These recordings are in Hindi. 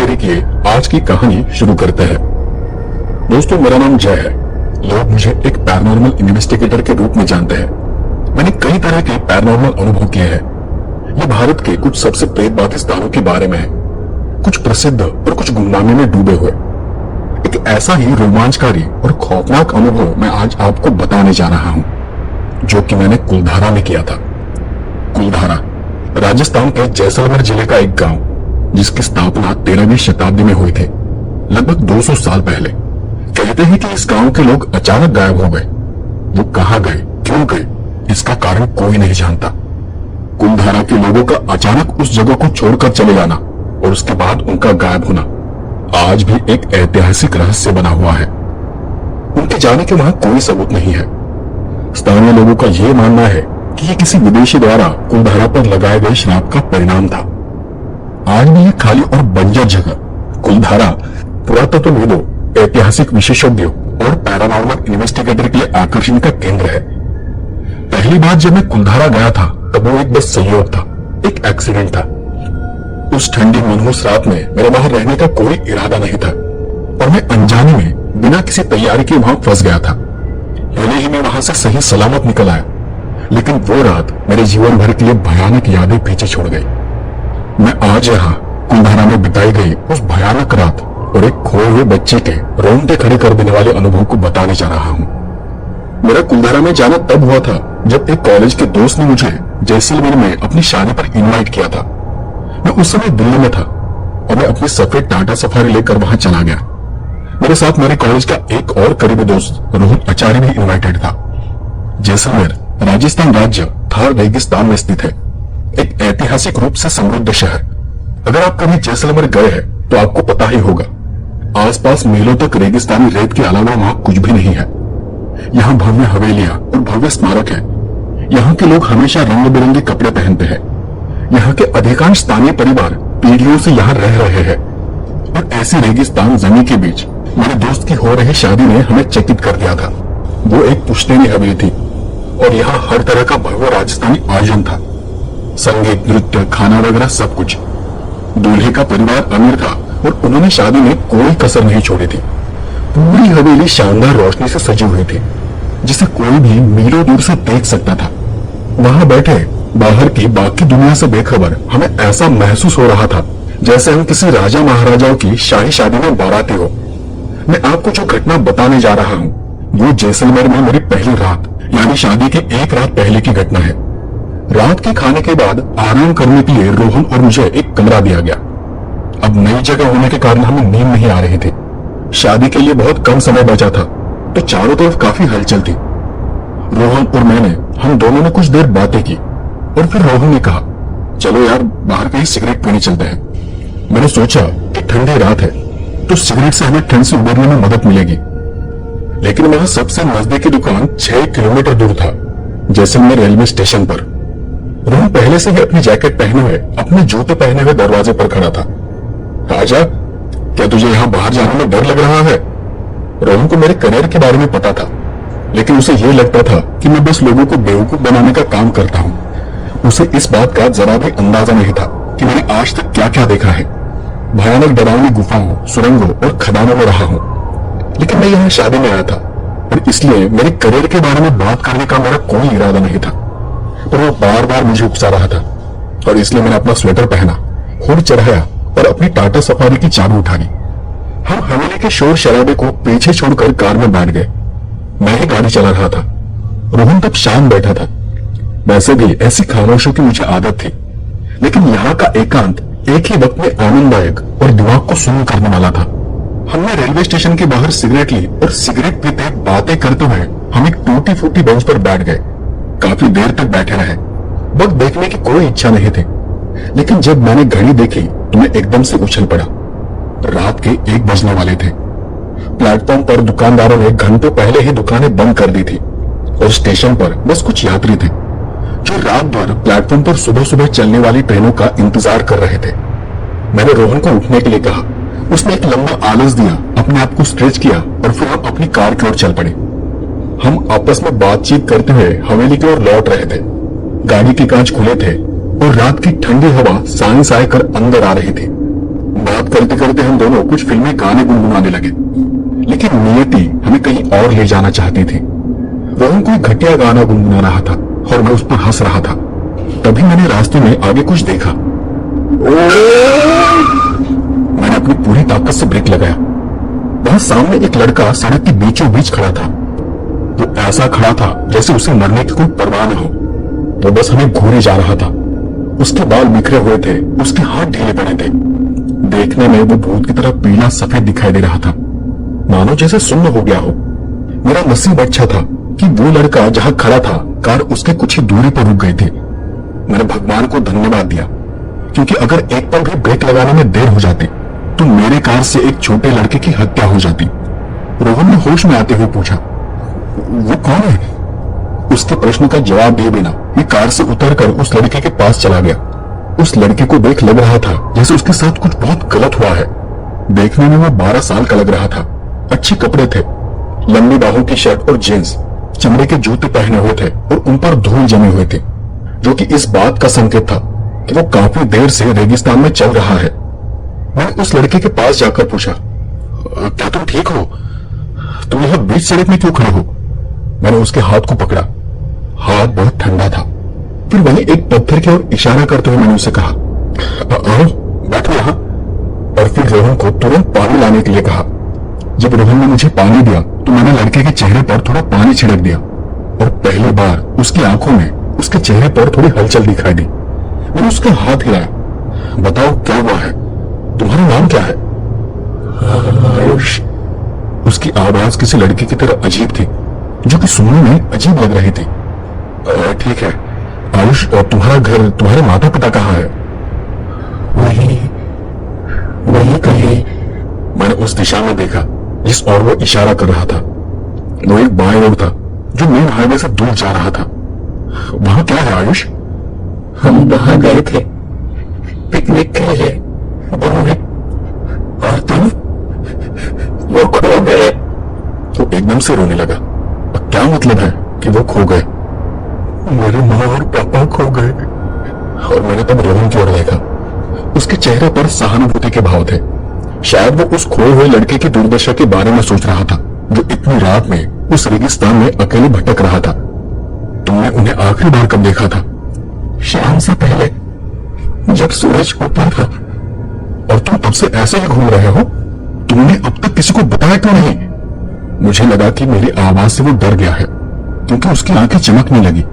देरी किए आज की कहानी शुरू करते हैं। दोस्तों, मेरा नाम जय है। लोग मुझे एक पैरानॉर्मल इन्वेस्टिगेटर के रूप में जानते हैं। मैंने कई तरह के पैरानॉर्मल अनुभव किए हैं। ये भारत के कुछ सबसे प्रेतबाधित स्थानों के बारे में है, कुछ प्रसिद्ध और कुछ गुमनामी में डूबे हुए। एक ऐसा ही रोमांचकारी और खौफनाक अनुभव मैं आज आपको बताने जा रहा हूं, जो कि मैंने कुलधारा में किया था। कुलधारा राजस्थान के जैसलमेर जिले का एक गांव, जिसकी स्थापना 13वीं शताब्दी में हुई थी, लगभग 200 साल पहले। कहते हैं कि इस गांव के लोग अचानक गायब हो गए। वो कहां गए, क्यों गए, इसका कारण कोई नहीं जानता। कुलधारा के लोगों का अचानक उस जगह को छोड़कर चले जाना और उसके बाद उनका गायब होना आज भी एक ऐतिहासिक रहस्य बना हुआ है। उनके जाने के वहां कोई सबूत नहीं है। स्थानीय लोगों का यह मानना है कि ये किसी विदेशी द्वारा कुलधारा पर लगाए गए श्राप का परिणाम था। आज भी ये खाली और बंजर जगह कुलधारा पुरातत्वविदों, ऐतिहासिक विशेषज्ञों और पैरानॉर्मल इन्वेस्टिगेटर के लिए आकर्षण का केंद्र है। पहली बार जब मैं कुलधारा गया था तब वो एक बस संयोग था, एक एक्सीडेंट था। उस ठंडी मनहूस रात में मेरे वहां रहने का कोई इरादा नहीं था और मैं अनजाने में बिना किसी तैयारी के वहां फंस गया था। भले ही मैं वहां से सही सलामत निकल आया, लेकिन वो रात मेरे जीवन भर के लिए भयानक यादें पीछे छोड़ गई। मैं आज यहाँ कुलधारा में बिताई गई उस भयानक रात और एक खोए हुए बच्चे के रोंगटे खड़े कर देने वाले अनुभव को बताने जा रहा हूँ। मेरा कुलधारा में जाना तब हुआ था जब एक कॉलेज के दोस्त ने मुझे जैसलमेर में अपनी शादी पर इनवाइट किया था। मैं उस समय दिल्ली में था और मैं अपनी सफेद टाटा सफारी लेकर वहां चला गया। मेरे साथ मेरे कॉलेज का एक और करीबी दोस्त रोहन आचार्य भी इनवाइटेड था। जैसलमेर राजस्थान राज्य थार रेगिस्तान में स्थित है, एक ऐतिहासिक रूप से समृद्ध शहर। अगर आप कभी जैसलमेर गए हैं तो आपको पता ही होगा, आसपास मीलों तक रेगिस्तानी रेत के अलावा वहां कुछ भी नहीं है। यहाँ भव्य हवेलियां और भव्य स्मारक है। यहाँ के लोग हमेशा रंग बिरंगे कपड़े पहनते हैं। यहाँ के अधिकांश स्थानीय परिवार पीढ़ियों से यहाँ रह रहे हैं और ऐसी रेगिस्तान जमीन के बीच मेरे दोस्त की हो रही शादी ने हमें चकित कर दिया था। वो एक पुश्तैनी हवेली थी और यहाँ हर तरह का भव्य राजस्थानी आयोजन था, संगीत, नृत्य, खाना वगैरह सब कुछ। दूल्हे का परिवार अमीर था और उन्होंने शादी में कोई कसर नहीं छोड़ी थी। पूरी हवेली शानदार रोशनी से सजी हुई थी, जिसे कोई भी मीलों दूर से देख सकता था। वहां बैठे बाहर की बाकी दुनिया से बेखबर हमें ऐसा महसूस हो रहा था जैसे हम किसी राजा महाराजाओं की शाही शादी में बाराती हो। मैं आपको जो घटना बताने जा रहा हूँ वो जैसलमेर में मेरी पहली रात यानी शादी के एक रात पहले की घटना है। रात के खाने के बाद आराम करने के लिए रोहन और मुझे एक कमरा दिया गया। अब नई जगह होने के कारण हमें नींद नहीं आ रही थी। शादी के लिए बहुत कम समय बचा था तो चारों तरफ काफी हलचल थी। रोहन और हम दोनों ने कुछ देर बातें की और फिर रोहन ने कहा, चलो यार बाहर कहीं सिगरेट पीने चलते हैं। मैंने सोचा कि ठंडी रात है तो सिगरेट से हमें ठंड से उबरने में मदद मिलेगी, लेकिन वहां सबसे नजदीकी दुकान 6 किलोमीटर दूर था, जैसलमेर रेलवे स्टेशन पर। रोहन पहले से ही अपनी जैकेट पहने हुए, अपने जूते पहने हुए दरवाजे पर खड़ा था। राजा, क्या तुझे यहाँ बाहर जाने में डर लग रहा है? रोहन को मेरे करियर के बारे में पता था, लेकिन उसे यह लगता था कि मैं बस लोगों को बेवकूफ बनाने का काम करता हूँ। उसे इस बात का जरा भी अंदाजा नहीं था कि मैंने आज तक क्या क्या देखा है। भयानक डरावनी गुफाओं, सुरंगों और खदानों में रहा हूँ, लेकिन मैं यहाँ शादी में आया था और इसलिए मेरे करियर के बारे में बात करने का मेरा कोई इरादा नहीं था। पर वो बार बार मुझे उकसा रहा था और इसलिए मैंने अपना स्वेटर पहना, हुड चढ़ाया और अपनी टाटा सफारी की चाबी उठा ली। हम हवेली के शोर शराबे को पीछे छोड़कर कार में बैठ गए। मैं ही गाड़ी चला रहा था। रोहन तब शांत बैठा था। वैसे भी ऐसी खामोशियों की मुझे आदत थी, लेकिन यहाँ का एकांत एक ही वक्त में आनंददायक और दिमाग को शून्य करने वाला था। हमने रेलवे स्टेशन के बाहर सिगरेट ली और सिगरेट पीते बातें करते हुए हम एक टूटी फूटी बेंच पर बैठ गए। काफी देर तक बैठे रहे। वक्त देखने की कोई इच्छा नहीं थी, लेकिन जब मैंने घड़ी देखी तो मैं एकदम से उछल पड़ा। रात के 1 बजने वाले थे। प्लेटफॉर्म पर दुकानदारों ने घंटों पहले ही दुकानें बंद कर दी थी और स्टेशन पर बस कुछ यात्री थे जो रात भर प्लेटफॉर्म पर सुबह सुबह चलने वाली ट्रेनों का इंतजार कर रहे थे। मैंने रोहन को उठने के लिए कहा। उसने एक लंबा आलस दिया, अपने आप को स्ट्रेच किया और फिर हम अपनी कार की ओर चल पड़े। हम आपस में बातचीत करते हुए हवेली की ओर लौट रहे थे। गाड़ी के कांच खुले थे और रात की ठंडी हवा साए साए कर अंदर आ रही थी। बात करते करते हम दोनों कुछ फिल्मी गाने गुनगुनाने लगे, लेकिन नियति हमें कहीं और ले जाना चाहती थी। रोहन कोई घटिया गाना गुनगुना रहा था और मैं उस पर हंस रहा था। तभी मैंने रास्ते में आगे कुछ देखा। मैंने अपनी पूरी ताकत से ब्रेक लगाया। वहां सामने एक लड़का सड़क के बीचों बीच खड़ा था। वो ऐसा खड़ा था जैसे उसे मरने की कोई परवाह न हो। वो बस हमें घूरे जा रहा था। उसके बाल बिखरे हुए थे, उसके हाथ ढीले पड़े थे। देखने में वो भूत की तरह पीला सफेद दिखाई दे रहा था, मानो जैसे सुन्न हो गया हो। मेरा नसीब अच्छा था कि वो लड़का जहां खड़ा था, कार उसके कुछ ही दूरी पर रुक गई थी। मैंने भगवान को धन्यवाद दिया, क्योंकि अगर एक पल भी ब्रेक लगाने में देर हो जाती तो मेरे कार से एक छोटे लड़के की हत्या हो जाती। रोहन ने होश में आते हुए पूछा, वो कौन है? उसके प्रश्न का जवाब दिए बिना मैं कार से उतरकर उस लड़के के पास चला गया। उस लड़के को देख लग रहा था जैसे उसके साथ कुछ बहुत गलत हुआ है। देखने में वो 12 साल का लग रहा था। अच्छे कपड़े थे, लंबी बाहों की शर्ट और जींस, चमड़े के जूते पहने हुए थे और उन पर धूल जमे हुए थे, जो कि इस बात का संकेत था कि वो काफी देर से रेगिस्तान में चल रहा है। मैंने उस लड़के के पास जाकर पूछा, क्या तुम ठीक हो? तुम यहां बीच सड़क में क्यों खड़े हो? मैंने उसके हाथ को पकड़ा। हाथ बहुत ठंडा था। फिर वहीं एक पत्थर की ओर इशारा करते हुए मैंने उसे कहा, आओ बैठो यहां। और फिर रोहन को तुरंत पानी लाने के लिए कहा। जब रोहन ने मुझे पानी दिया तो मैंने लड़के के चेहरे पर थोड़ा पानी छिड़क दिया और पहली बार उसकी आंखों में उसके चेहरे पर थोड़ी हलचल दिखाई दी। मैंने उसका हाथ हिलाया। बताओ क्या हुआ है? तुम्हारा नाम क्या है? आयुष। उसकी आवाज किसी लड़के की तरह अजीब थी, जो कि सुनने में अजीब लग रही थी। ठीक है आयुष, और तुम्हारा घर, तुम्हारे माता पिता कहाँ है? वही कहीं। मैंने उस दिशा में देखा जिस ओर वो इशारा कर रहा था। वो एक बाएं रोड था जो मेन हाईवे से दूर जा रहा था। वहां क्या है आयुष? हम वहां गए थे पिकनिक के लिए, और तुम? वो खो गए। तो एकदम से रोने लगा। क्या मतलब है कि वो खो गए? मेरे माँ और पापा खो गए। और मैंने तब रोहन की ओर देखा। उसके चेहरे पर सहानुभूति के भाव थे। शायद वो उस खोए हुए लड़के की दुर्दशा के बारे में सोच रहा था, जो इतनी रात में उस रेगिस्तान में अकेले भटक रहा था। तुमने उन्हें आखिरी बार कब देखा था? शाम से पहले, जब सूरज ऊपर था। और तुम तब से ऐसे ही घूम रहे हो? तुमने अब तक किसी को बताया क्यों नहीं? मुझे लगा कि मेरी आवाज से वो डर गया है, क्योंकि उसकी आंखें चमकने लगी।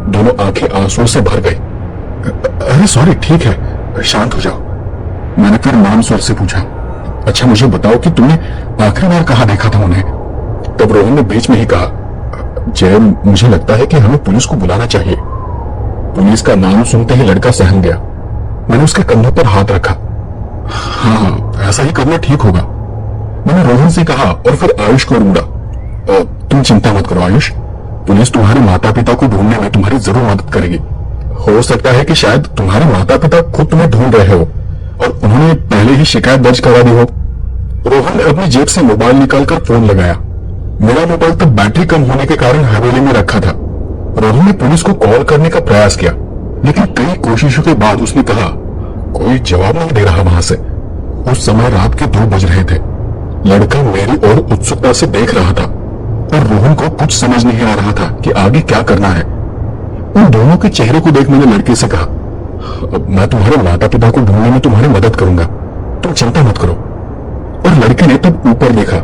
दोनों आंखें आंसुओं से भर गई। अरे सॉरी, ठीक है, शांत हो जाओ। मैंने फिर मान स्वर से पूछा, अच्छा मुझे बताओ कि तुमने आखिरी बार कहाँ देखा था उन्हें? तब रोहन ने बीच में ही कहा, जय मुझे लगता है कि हमें पुलिस को बुलाना चाहिए। पुलिस का नाम सुनते ही लड़का सहम गया। मैंने उसके कंधे पर हाथ रखा। हाँ, ऐसा ही करना ठीक होगा, मैंने रोहन से कहा और फिर आयुष को ढूंढा। तुम चिंता मत करो आयुष, पुलिस तुम्हारे माता पिता को ढूंढने में तुम्हारी जरूर मदद करेगी। हो सकता है कि शायद तुम्हारे माता पिता खुद तुम्हें ढूंढ रहे हो और उन्होंने पहले ही शिकायत दर्ज करा दी हो। रोहन ने अपनी जेब से मोबाइल निकालकर फोन लगाया। मेरा मोबाइल तब बैटरी कम होने के कारण हवेली में रखा था। रोहन ने पुलिस को कॉल करने का प्रयास किया, लेकिन कई कोशिशों के बाद उसने कहा, कोई जवाब नहीं दे रहा वहां से। उस समय रात के 2 बज रहे थे। लड़का मेरी ओर उत्सुकता से देख रहा था और रोहन को कुछ समझ नहीं आ रहा था कि आगे क्या करना है। उन दोनों के चेहरे को देख मैंने लड़के से कहा, मैं तुम्हारे माता पिता को ढूंढने में तुम्हारी मदद करूंगा, तुम चिंता मत करो। और लड़के ने तब ऊपर देखा।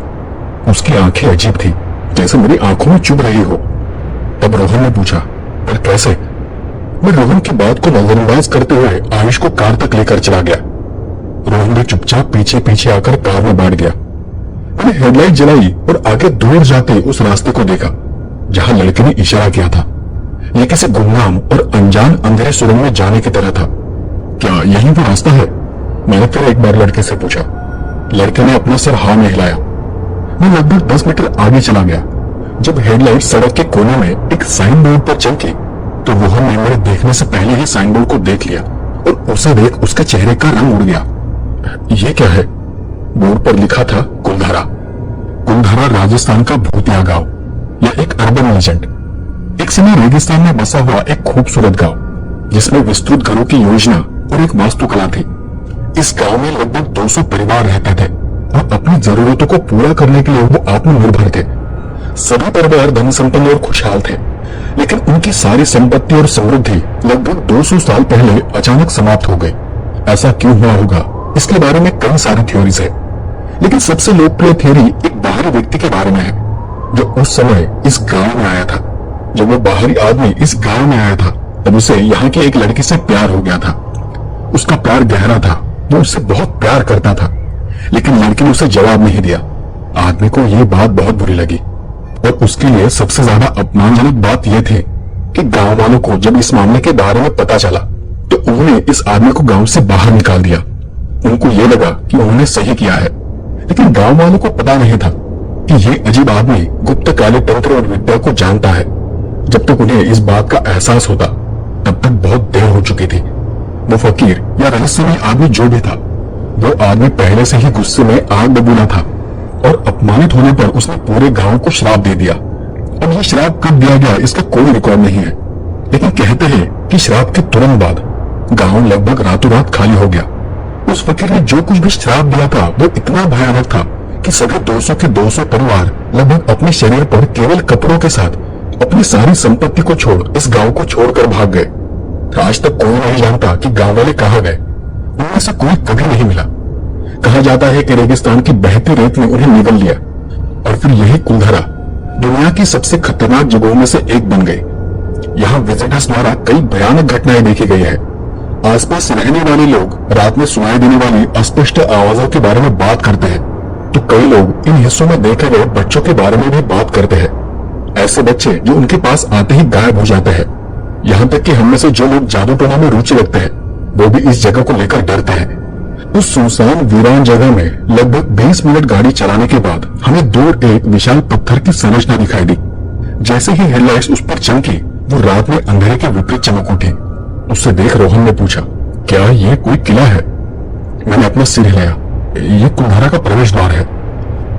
उसकी आंखें अजीब थी, जैसे मेरी आंखों में चुभ रही हो। तब रोहन ने पूछा, पर कैसे? मैं रोहन की बात को नजरअंदाज करते हुए आयुष को कार तक लेकर चला गया। रोहन ने चुपचाप पीछे पीछे आकर कार में बैठ गया। मैंने हेडलाइट जलाई और आगे दूर जाते उस रास्ते को देखा जहां लड़के ने इशारा किया था। यह किसी गुमनाम और अनजान अंधेरे सुरंग में जाने की तरह था। क्या यही वो रास्ता है? मैंने फिर एक बार लड़के से पूछा। लड़के ने अपना सर हाँ में हिलाया। मैं लगभग 10 मीटर आगे चला गया। जब हेडलाइट सड़क के कोने में एक साइन बोर्ड पर चमकी तो रोहन ने मेरे देखने से पहले ही साइन बोर्ड को देख लिया और उसे देख उसके चेहरे का रंग उड़ गया। ये क्या है? बोर्ड पर लिखा था कुलधारा। कुलधारा राजस्थान का भूतिया गांव या एक अर्बन लीजेंड, एक समय रेगिस्तान में बसा हुआ एक खूबसूरत गांव जिसमें विस्तृत घरों की योजना और एक वास्तुकला थी। इस गांव में लगभग 200 परिवार रहते थे और अपनी जरूरतों को पूरा करने के लिए वो आत्मनिर्भर थे। सभी परिवार धन संपन्न और खुशहाल थे, लेकिन उनकी सारी संपत्ति और समृद्धि लगभग 200 साल पहले अचानक समाप्त हो गई। ऐसा क्यों हुआ होगा, इसके बारे में कई सारी थ्योरीज है, लेकिन सबसे लोकप्रिय थ्योरी एक बाहरी व्यक्ति के बारे में है जो उस समय इस गांव में आया था। जब वो बाहरी आदमी इस गांव में आया था तब उसे यहाँ की एक लड़की से प्यार हो गया था। उसका प्यार गहरा था, वो उससे बहुत प्यार करता था, लेकिन लड़की ने उसे जवाब नहीं दिया। आदमी को ये बात बहुत बुरी लगी और उसके लिए सबसे ज्यादा अपमानजनक बात यह थी कि गांव वालों को जब इस मामले के बारे में पता चला तो उन्होंने इस आदमी को गांव से बाहर निकाल दिया। उनको ये लगा कि उन्होंने सही किया है, लेकिन गांव वालों को पता नहीं था कि ये अजीब आदमी गुप्त काले तंत्र और विद्या को जानता है। जब तक उन्हें इस बात का एहसास होता तब तक बहुत देर हो चुकी थी। वो फकीर या रहस्यमय आदमी जो भी था, वो आदमी पहले से ही गुस्से में आग बबूला था और अपमानित होने पर उसने पूरे गांव को श्राप दे दिया। अब ये श्राप कब दिया गया इसका कोई रिकॉर्ड नहीं है, लेकिन कहते हैं कि श्राप के तुरंत बाद गांव लगभग रातों रात खाली हो गया। उस फकीर ने जो कुछ भी श्राप दिया था वो इतना भयानक था कि सभी 200 के 200 परिवार लगभग अपने शरीर पर केवल कपड़ों के साथ अपनी सारी संपत्ति को छोड़ इस गांव को छोड़कर भाग गए। आज तक कोई नहीं जानता कि गांव वाले कहाँ गए। उनमें से कोई कभी नहीं मिला। कहा जाता है कि रेगिस्तान की बहती रेत ने उन्हें निगल लिया और फिर यही कुलधरा दुनिया की सबसे खतरनाक जगहों में से एक बन गई। यहाँ विजिटर्स द्वारा कई भयानक घटनाएं देखी गई है। आसपास रहने वाले लोग रात में सुनाई देने वाली अस्पष्ट आवाजों के बारे में बात करते हैं, तो कई लोग इन हिस्सों में देखे गए बच्चों के बारे में भी बात करते हैं। ऐसे बच्चे जो उनके पास आते ही गायब हो जाते हैं। यहाँ तक कि हम में से जो लोग जादू टोना में रुचि रखते हैं वो भी इस जगह को लेकर डरते हैं। उस सुनसान वीरान जगह में लगभग 20 मिनट गाड़ी चलाने के बाद हमें दूर एक विशाल पत्थर की संरचना दिखाई दी। जैसे ही हेडलाइट्स उस पर चमकी वो रात में अंधेरे के विपरीत चमक उठी। उससे देख रोहन ने पूछा, क्या ये कोई किला है? मैंने अपना सिर हिलाया। ये कुल्हारा का प्रवेश द्वार है।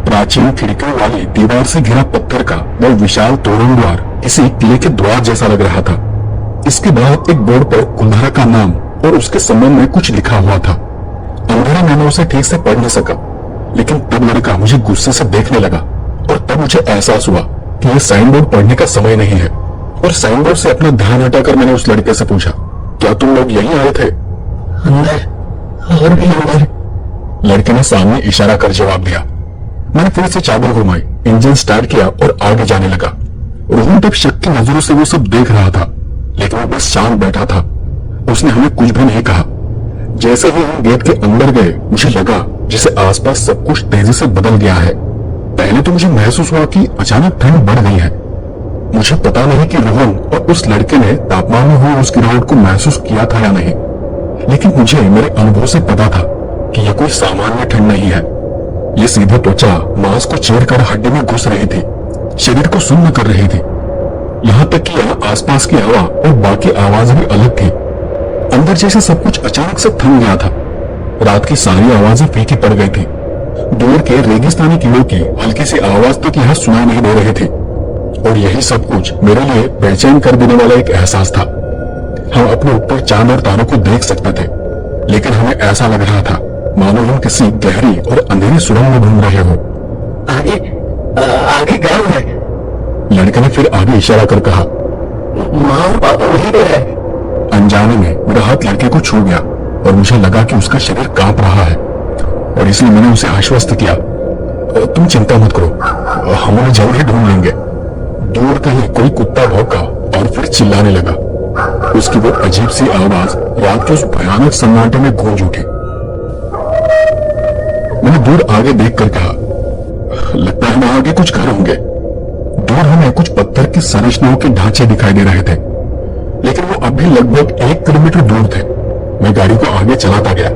प्राचीन खिड़कियों वाली दीवार से घिरा पत्थर का वह विशाल तोरण द्वार किसी किले के द्वार जैसा लग रहा था। इसके बाद एक बोर्ड पर कुल्हारा का नाम और उसके संबंध में कुछ लिखा हुआ था। अंधेरे मैंने उसे ठीक से पढ़ नहीं सका, लेकिन तब लड़का मुझे गुस्से से देखने लगा और तब मुझे एहसास हुआ कि यह साइन बोर्ड पढ़ने का समय नहीं है। और साइन बोर्ड से अपना ध्यान हटाकर मैंने उस लड़के से पूछा, क्या तुम लोग यहीं आए थे? अंदर और भी अंदर, लड़के ने सामने इशारा कर जवाब दिया। मैंने फिर से चाबी घुमाई, इंजन स्टार्ट किया और आगे जाने लगा। रोहन तब शक की नजरों से वो सब देख रहा था, लेकिन वो बस शांत बैठा था। उसने हमें कुछ भी नहीं कहा। जैसे ही हम गेट के अंदर गए मुझे लगा जैसे आसपास सब कुछ तेजी से बदल गया है। पहले तो मुझे महसूस हुआ कि अचानक ठंड बढ़ गई है। मुझे पता नहीं कि रोहन और उस लड़के ने तापमान में हुई उस गिरावट को महसूस किया था या नहीं, लेकिन मुझे मेरे अनुभव से पता था कि यह कोई सामान्य ठंड नहीं है। ये सीधे त्वचा मांस को चीरकर हड्डी में घुस रही थी, शरीर को सुन्न कर रही थी। यहाँ तक कि यहाँ आसपास की हवा और बाकी आवाज भी अलग थी। अंदर जैसे सब कुछ अचानक से थम गया था। रात की सारी आवाजें फीकी पड़ गई थी। दूर के रेगिस्तानी किलों की हल्की सी आवाज तक यहाँ सुनाई नहीं दे रही थी। और यही सब कुछ मेरे लिए बेचैन कर देने वाला एक एहसास था। हम अपने ऊपर चांद और तारों को देख सकते थे, लेकिन हमें ऐसा लग रहा था मानो हम किसी गहरी और अंधेरी सुरंग में घूम रहे हो। आगे आगे गांव है, लड़के ने फिर आगे इशारा कर कहा। माँ और पापा वहीं पे है। अनजाने में मेरा हाथ लड़के को छू गया और मुझे लगा कि उसका शरीर कांप रहा है, और इसलिए मैंने उसे आश्वस्त किया, तुम चिंता मत करो, हम उन्हें जल्द ही ढूंढ लेंगे। दूर कहीं कोई कुत्ता भौंका और फिर चिल्लाने लगा। उसकी वो अजीब सी आवाज रात के उस भयानक सन्नाटे में गूंज उठी। मैंने दूर आगे देखकर कहा, लगता है वहां आगे कुछ घर होंगे। दूर हमें कुछ पत्थर की संरचनाओं के ढांचे दिखाई दे रहे थे, लेकिन वो अब भी लगभग 1 किलोमीटर दूर थे। मैं गाड़ी को आगे चलाता गया।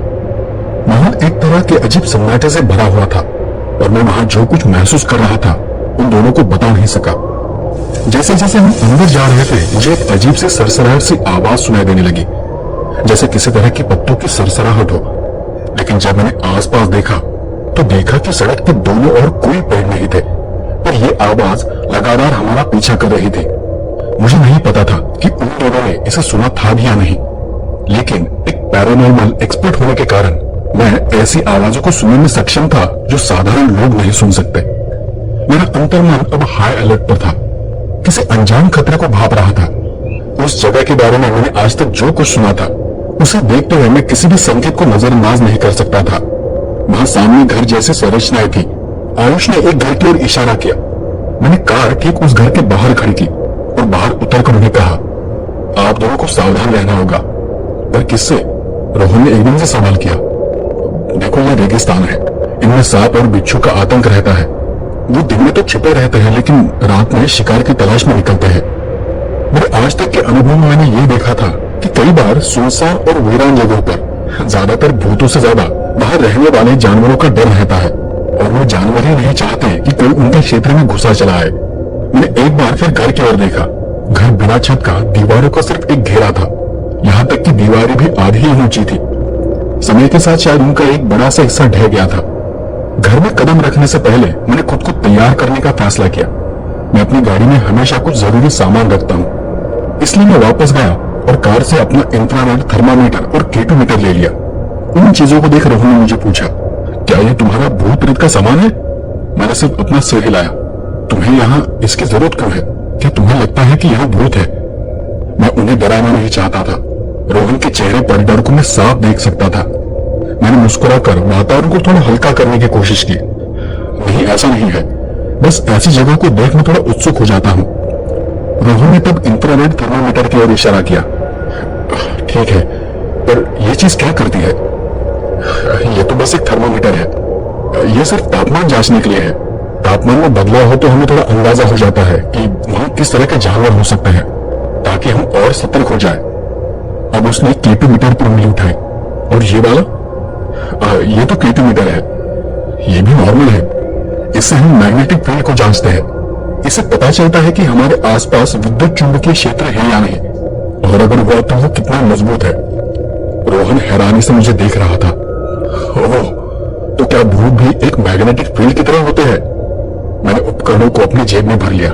महल एक तरह के अजीब सन्नाटे से भरा हुआ था और मैं वहां जो कुछ महसूस कर रहा था उन दोनों को बता नहीं सका। जैसे जैसे हम अंदर जा रहे थे मुझे एक अजीब सी सरसराहट सी आवाज सुनाई देने लगी, जैसे किसी तरह की पत्तों की सरसराहट हो। लेकिन जब मैंने आसपास देखा तो देखा कि सड़क के दोनों ओर कोई पेड़ नहीं थे, पर यह आवाज लगातार हमारा पीछा कर रही थी। मुझे नहीं पता था कि उन दोनों ने इसे सुना था भी या नहीं, लेकिन एक पैरानॉर्मल एक्सपर्ट होने के कारण मैं ऐसी आवाजों को सुनने में सक्षम था जो साधारण लोग नहीं सुन सकते। मेरा अंतर्मन अब हाई अलर्ट पर था, किसी अनजान खतरे को भाप रहा था। उस जगह के बारे में मैंने आज तक जो कुछ सुना था उसे देखते हुए मैं किसी भी संकेत को नजरअंदाज नहीं कर सकता था। वहां सामने घर जैसी संरचनाएं थी। आयुष ने एक घर की ओर इशारा किया। मैंने कार ठीक उस घर के बाहर खड़ी की और बाहर उतरकर उन्हें कहा, आप दोनों को सावधान रहना होगा। पर किससे? रोहन ने एकदम से सवाल किया। देखो, यह रेगिस्तान है, इनमें सांप और बिच्छू का आतंक रहता है। वो दिन में तो छिपे रहते हैं लेकिन रात में शिकार की तलाश में निकलते हैं। मेरे आज तक के अनुभव में मैंने ये देखा था कि कई बार सुनसान और वीरान जगहों पर ज्यादातर भूतों से ज्यादा बाहर रहने वाले जानवरों का डर रहता है और वो जानवर ही नहीं चाहते कि कोई उनके क्षेत्र में घुसा चला आए। मैंने एक बार फिर घर की ओर देखा। घर बिना छत का, दीवारों का सिर्फ एक घेरा था। यहाँ तक कि दीवारें भी आधी ही ऊंची थी। समय के साथ शायद उनका एक बड़ा सा हिस्सा ढह गया था। घर में कदम रखने से पहले मैंने खुद को तैयार करने का फैसला किया। मैं अपनी गाड़ी में हमेशा कुछ जरूरी सामान रखता हूँ, इसलिए मैं वापस गया और कार से अपना इंफ्रारेड थर्मामीटर और केटोमीटर ले लिया। उन चीजों को देख रोहन ने मुझे पूछा, क्या ये तुम्हारा भूत प्रेत का सामान है? मैंने सिर्फ अपना सिर हिलाया। तुम्हें यहाँ इसकी जरूरत क्यों है? क्या तुम्हें लगता है कि यहाँ भूत है? मैं उन्हें डराना नहीं चाहता था। रोहन के चेहरे पर डर को मैं साफ देख सकता था। मैंने मुस्कुराकर वातावरण को थोड़ा हल्का करने की कोशिश की। नहीं, ऐसा नहीं है, बस ऐसी जगह को देख मैं थोड़ा उत्सुक हो जाता हूँ। रोहन ने तब इंफ्रारेड थर्मामीटर की ओर इशारा किया। ठीक है, पर यह चीज क्या करती है? यह तो बस एक थर्मामीटर है। यह सिर्फ तापमान जांचने के लिए है। तापमान में बदलाव हो तो हमें थोड़ा अंदाजा हो जाता है कि वहां किस तरह के जानवर हो सकते हैं, ताकि हम और सतर्क हो जाए। अब उसने केटोमीटर पर उंगली उठाई। और ये वाला? ये तो केटोमीटर है। ये भी नॉर्मल है। इससे हम मैग्नेटिक फील्ड को जांचते हैं। इससे पता चलता है कि हमारे आसपास विद्युत चुंबकीय क्षेत्र है या नहीं, और अगर हुआ तो वो कितना मजबूत है। रोहन हैरानी से मुझे देख रहा था। ओह, तो क्या भूत भी एक मैग्नेटिक फील्ड की तरह होते हैं? मैंने उपकरणों को अपनी जेब में भर लिया।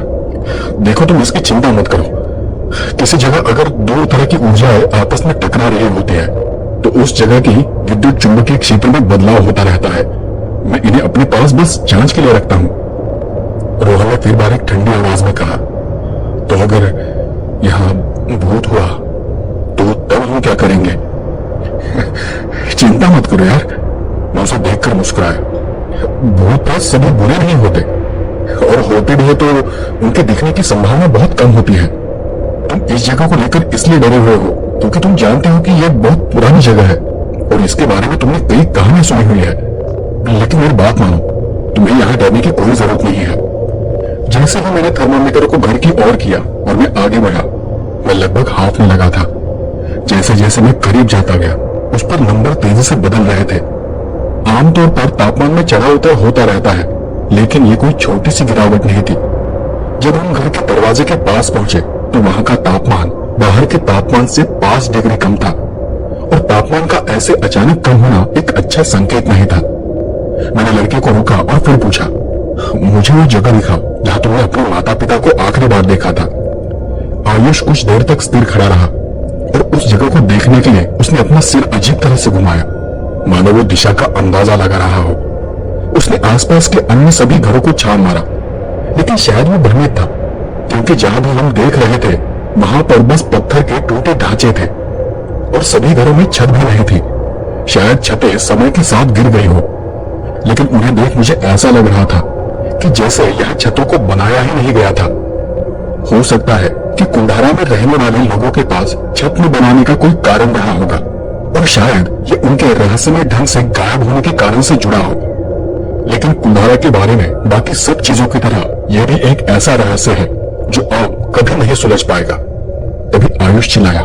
देखो, तुम इसकी चिंता मत करो। किसी जगह अगर दो तरह की ऊर्जाएं आपस में टकरा रही होती है तो उस जगह की विद्युत चुंबकीय क्षेत्र में बदलाव होता रहता है। मैं इन्हें अपने पास बस जांच के लिए रखता हूं। रोहन ने फिर बार एक ठंडी आवाज में कहा, तो अगर यहां भूत हुआ तो तब हम क्या करेंगे? चिंता मत करो यार, मैं उसे देखकर मुस्कुराया। भूत प्रेत सभी बुरे नहीं होते, और होते भी है तो उनके दिखने की संभावना बहुत कम होती है। तुम इस जगह को लेकर इसलिए डरे हुए हो क्योंकि तुम जानते हो कि यह बहुत पुरानी जगह है और इसके बारे में तुमने कई कहानियां सुनी हुई है। लेकिन मेरी बात मानो, तुम्हें यहाँ डरने की कोई जरूरत नहीं है। जैसे ही मैंने थर्मामीटर को घर की ओर किया और मैं आगे बढ़ा, मैं लगभग हाफने लगा था। जैसे जैसे मैं करीब जाता गया, उस पर नंबर तेजी से बदल रहे थे। आमतौर पर तापमान में चढ़ाव उतार होता रहता है, लेकिन ये कोई छोटी सी गिरावट नहीं थी। जब हम घर के दरवाजे के पास पहुंचे तो वहां का तापमान बाहर के तापमान से 5 डिग्री कम था, और तापमान का ऐसे अचानक कम होना एक अच्छा संकेत नहीं था। मैंने लड़के को रोका और फिर पूछा, मुझे वो जगह दिखाओ जहां तुमने अपने माता पिता को आखिरी बार देखा था। आयुष कुछ देर तक स्थिर खड़ा रहा और उस जगह को देखने के लिए उसने अपना सिर अजीब तरह से घुमाया, मानो वो दिशा का अंदाजा लगा रहा हो। उसने आसपास के अन्य सभी घरों को छान मारा, लेकिन शायद वो भ्रमित था, क्योंकि जहां भी हम देख रहे थे वहां पर बस पत्थर के टूटे ढांचे थे और सभी घरों में छत भी नहीं थी। शायद छतें समय के साथ गिर गई हो, लेकिन उन्हें देख मुझे ऐसा लग रहा था कि जैसे यह छतों को बनाया ही नहीं गया था। हो सकता है कि कुंडारा में रहने वाले लोगों के पास छत में बनाने का कोई कारण रहा होगा, और शायद ये उनके रहस्यमय ढंग से गायब होने के कारण से जुड़ा हो। लेकिन कुंडारा के बारे में बाकी सब चीजों की तरह यह भी एक ऐसा रहस्य है जो अब कभी नहीं सुलझ पाएगा। तभी आयुष चिल्लाया,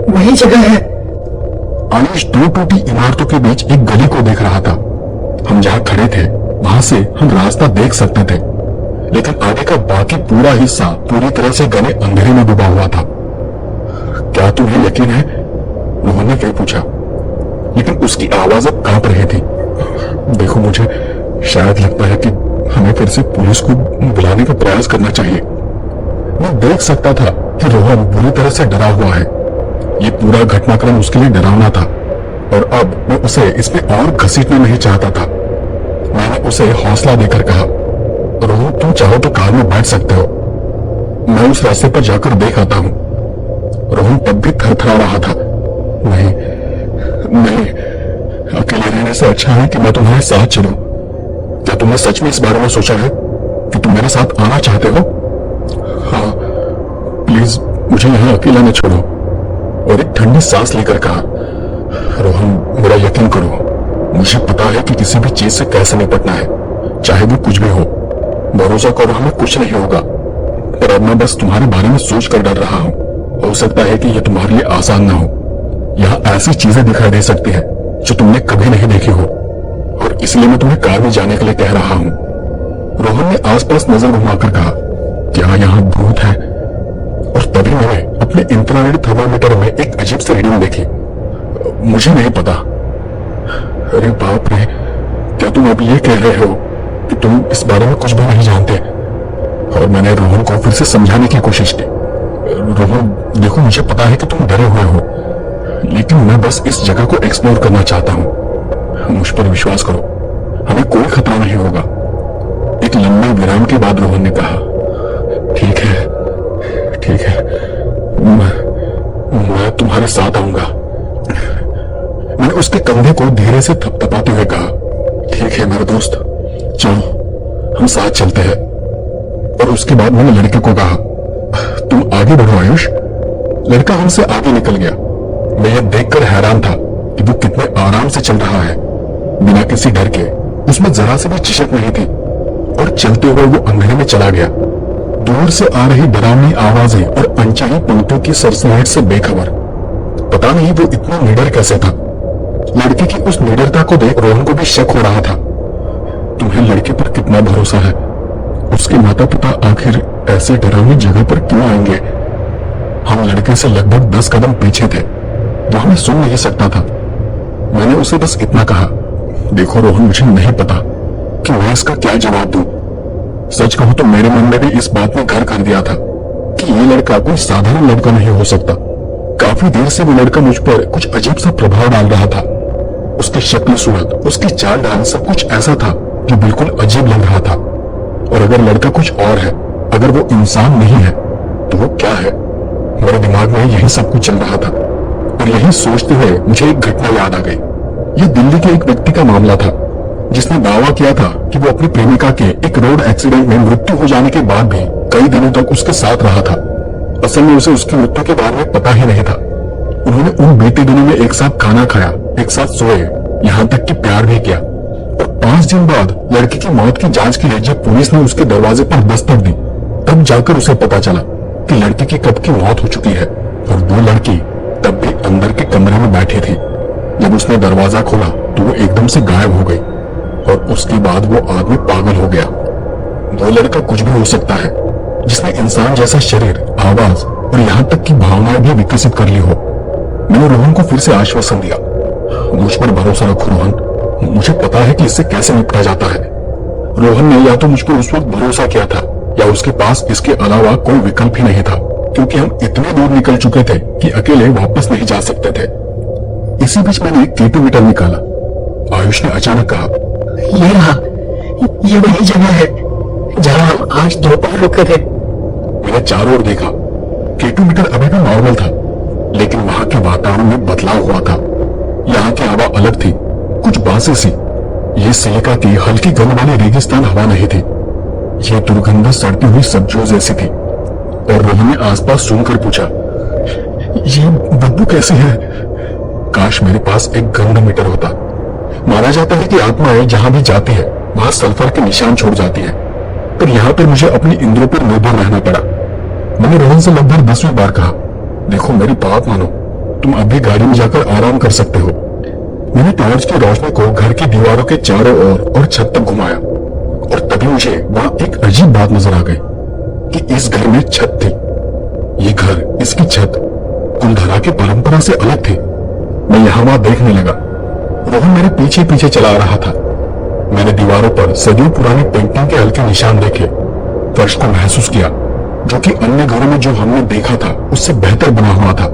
वही जगह है। आयुष दो टूटी इमारतों के बीच एक गली को देख रहा था। हम जहां खड़े थे वहां से हम रास्ता देख सकते थे, लेकिन आगे का बाकी पूरा हिस्सा पूरी तरह से घने अंधेरे में डूबा हुआ था। क्या तुम्हें यकीन है? रोहन ने फिर पूछा, लेकिन उसकी आवाज अब कांप रही थी। देखो, मुझे शायद लगता है कि हमें फिर से पुलिस को बुलाने का प्रयास करना चाहिए। मैं देख सकता था कि रोहन बुरी तरह से डरा हुआ है। ये पूरा घटनाक्रम उसके लिए डरावना था, और अब मैं उसे इस पे और घसीटना नहीं चाहता था। मैंने उसे हौसला देकर कहा, रोहन तुम चाहो तो कार में बैठ सकते हो, मैं उस रास्ते पर जाकर देख आता हूं। रोहन तब भी थरथरा रहा था। नहीं नहीं, अकेले रहने से अच्छा है कि मैं तुम्हारे साथ चलूं। क्या तुमने सच में इस बारे में सोचा है कि तुम मेरे साथ आना चाहते हो? हाँ, प्लीज मुझे यहां अकेला न छोड़ो। और एक ठंडी सांस लेकर कहा, रोहन मेरा यकीन करो, मुझे पता है कि किसी भी चीज से कैसे निपटना है, चाहे वो कुछ भी हो। भरोसा करो हमें कुछ नहीं होगा। पर अब मैं बस तुम्हारे बारे में सोच कर डर रहा हूं। हो सकता है कि यह तुम्हारे लिए आसान ना हो। यहाँ ऐसी चीजें दिखाई दे सकती है जो तुमने कभी नहीं देखी हो, और इसलिए मैं तुम्हें कार में जाने के लिए कह रहा हूं। रोहन ने आसपास नजर घुमाकर कहा, क्या यहाँ भूत है? और तभी मैंने अपने इंफ्रारेड थर्मामीटर में एक अजीब सी रीडिंग देखी। मुझे नहीं पता। अरे बाप रे, क्या तुम अब ये कह रहे हो कि तुम इस बारे में कुछ भी नहीं जानते? और मैंने रोहन को फिर से समझाने की कोशिश की। रोहन देखो, मुझे पता है कि तुम डरे हुए हो, लेकिन मैं बस इस जगह को एक्सप्लोर करना चाहता हूं। मुझ पर विश्वास करो, हमें कोई खतरा नहीं होगा। एक लंबे विराम के बाद रोहन ने कहा, ठीक है ठीक है, मैं तुम्हारे साथ आऊंगा। मैंने उसके कंधे को धीरे से थपथपाते हुए कहा, ठीक है मेरे दोस्त, चलो हम साथ चलते हैं। और उसके बाद मैंने लड़के को कहा, तुम आगे बढ़ो आयुष। लड़का हमसे आगे निकल गया। मैं यह देखकर हैरान था कि वो कितने आराम से चल रहा है, बिना किसी डर के। उसमें जरा से भी झिझक नहीं थी, और चलते हुए वो अंधेरे में चला गया, दूर से आ रही डरावनी आवाजें और अनचाही पंक्तियों की सरसराहट से बेखबर। पता नहीं वो इतना निडर कैसे था। लड़के की उस निडरता को देख रोहन को भी शक हो रहा था। तुम्हें लड़के पर कितना भरोसा है? उसके माता पिता आखिर ऐसे डरावनी जगह पर क्यों आएंगे? हम लड़के से लगभग 10 कदम पीछे थे, वो हमें सुन नहीं सकता था। मैंने उसे बस इतना कहा, देखो रोहन, मुझे नहीं पता कि मैं इसका क्या जवाब दूं। सच कहूं तो मेरे मन में भी इस बात ने घर कर दिया था कि ये लड़का कोई साधारण लड़का नहीं हो सकता। काफी देर से वो लड़का मुझ पर कुछ अजीब सा प्रभाव डाल रहा था। उसकी शक्ल सूरत, उसकी चाल ढाल, सब कुछ ऐसा था जो बिल्कुल अजीब लग रहा था। और अगर लड़का कुछ और है, अगर वो इंसान नहीं है, तो वो क्या है? मेरे दिमाग में यही सब कुछ चल रहा था, और यही सोचते हुए मुझे एक घटना याद आ गई। यह दिल्ली के एक व्यक्ति का मामला था, जिसने दावा किया था कि वो अपनी प्रेमिका के एक रोड एक्सीडेंट में मृत्यु हो जाने के बाद भी कई दिनों तक उसके साथ रहा था। असल में उसे उसकी मृत्यु के बारे में पता ही नहीं था। उन्होंने उन बीते दिनों में एक साथ खाना खाया, एक साथ सोए, यहाँ तक कि प्यार भी किया। और 5 दिन बाद लड़की की मौत की जांच के लिए जब पुलिस ने उसके दरवाजे पर दस्तक दी, तब जाकर उसे पता चला कि लड़की की कब की मौत हो चुकी है। और वो लड़की तब भी अंदर के कमरे में बैठी थी। जब उसने दरवाजा खोला तो वो एकदम से गायब हो गई, और उसके बाद वो आदमी पागल हो गया। वो लड़का कुछ भी हो सकता है, जिसने इंसान जैसा शरीर, आवाज और यहाँ तक की भावनाएं भी विकसित कर ली हो। मैंने रोहन को फिर से आश्वासन दिया, मुझ पर भरोसा रखो रोहन, मुझे पता है कि इससे कैसे निपटा जाता है। रोहन ने या तो मुझ पर उस वक्त भरोसा किया था, या उसके पास इसके अलावा कोई विकल्प ही नहीं था, क्योंकि हम इतने दूर निकल चुके थे कि अकेले वापस नहीं जा सकते थे। इसी बीच मैंने एक कीटोमीटर निकाला। आयुष ने अचानक कहा, ये रहा, ये वही जगह है जहां हम आज दोपहर रुके थे। मैंने चारों ओर देखा। कीटोमीटर अभी भी नॉर्मल था, लेकिन वहां के वातावरण में बदलाव हुआ था। यहाँ की हवा अलग थी, कुछ बासी सी। ये सिलिका की हल्की गंध वाली रेगिस्तान हवा नहीं थी, ये दुर्गंध सड़ती हुई सब्जियों जैसी थी। और रोहन ने आसपास सुनकर पूछा, ये बदबू कैसी है? काश मेरे पास एक गंध मीटर होता। माना जाता है कि आत्माएं जहां भी जाती है वहां सल्फर के निशान छोड़ जाती है, पर यहाँ पर मुझे अपनी इंद्रियों पर निर्भर रहना पड़ा। मैंने रोहन से लगभग 10वीं बार कहा, देखो मेरी बात मानो, तुम अभी गाड़ी में जाकर आराम कर सकते हो। मैंने टॉर्च की रोशनी को घर की दीवारों के चारों ओर और छत तक घुमाया, और तभी मुझे वहां एक अजीब बात नजर आ गई कि इस घर में छत थी। ये घर, इसकी छत कुलधरा की परंपरा से अलग थी। मैं यहाँ वहां देखने लगा। रोहन मेरे पीछे पीछे चला रहा था। मैंने दीवारों पर सदियों पुरानी पेंटिंग के हल्के निशान देखे, फर्श को महसूस किया, जो कि अन्य घरों में जो हमने देखा था उससे बेहतर बना हुआ था।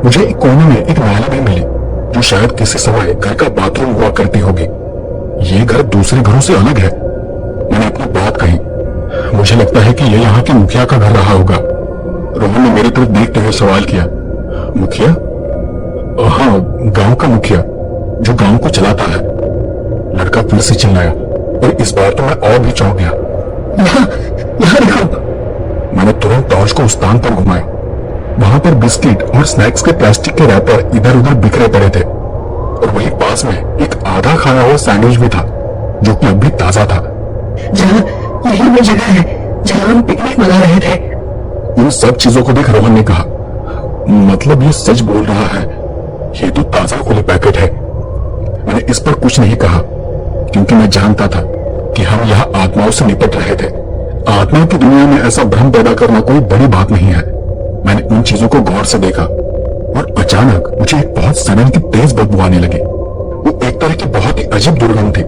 मुझे एक कोने में एक नाला भी मिली, जो शायद किसी समय घर का बाथरूम हुआ करती होगी। ये घर दूसरे घरों से अलग है। मैंने अपनी बात कही। मुझे लगता है कि ये यहाँ के मुखिया का घर रहा होगा। रोहन ने मेरी तरफ देखते हुए सवाल किया। मुखिया? हाँ, गांव का मुखिया, जो गांव को चलाता है। लड़का फिर से चिल्लाया और इस बार तो मैं और भी चौंक गया। यहाँ देखो। मैंने तुरंत टॉर्च को उस स्थान पर घुमाया। वहां पर बिस्किट और स्नैक्स के प्लास्टिक के रैपर इधर उधर बिखरे पड़े थे और वहीं पास में एक आधा खाया हुआ सैंडविच भी था, जो कि अब भी ताजा था। जहाँ यही वो जगह है जहाँ हम पिकनिक मना रहे थे। इन सब चीजों को देख रोहन ने कहा, मतलब ये सच बोल रहा है? ये तो ताजा खुले पैकेट है। मैंने इस पर कुछ नहीं कहा क्योंकि मैं जानता था कि हम यहाँ आत्माओं से निपट रहे थे। आत्मा की दुनिया में ऐसा भ्रम पैदा करना कोई बड़ी बात नहीं है। मैंने उन चीजों को गौर से देखा और अचानक मुझे एक बहुत सडन की तेज बदबू आने लगी। वो एक तरह की बहुत ही अजीब दुर्गंध थी।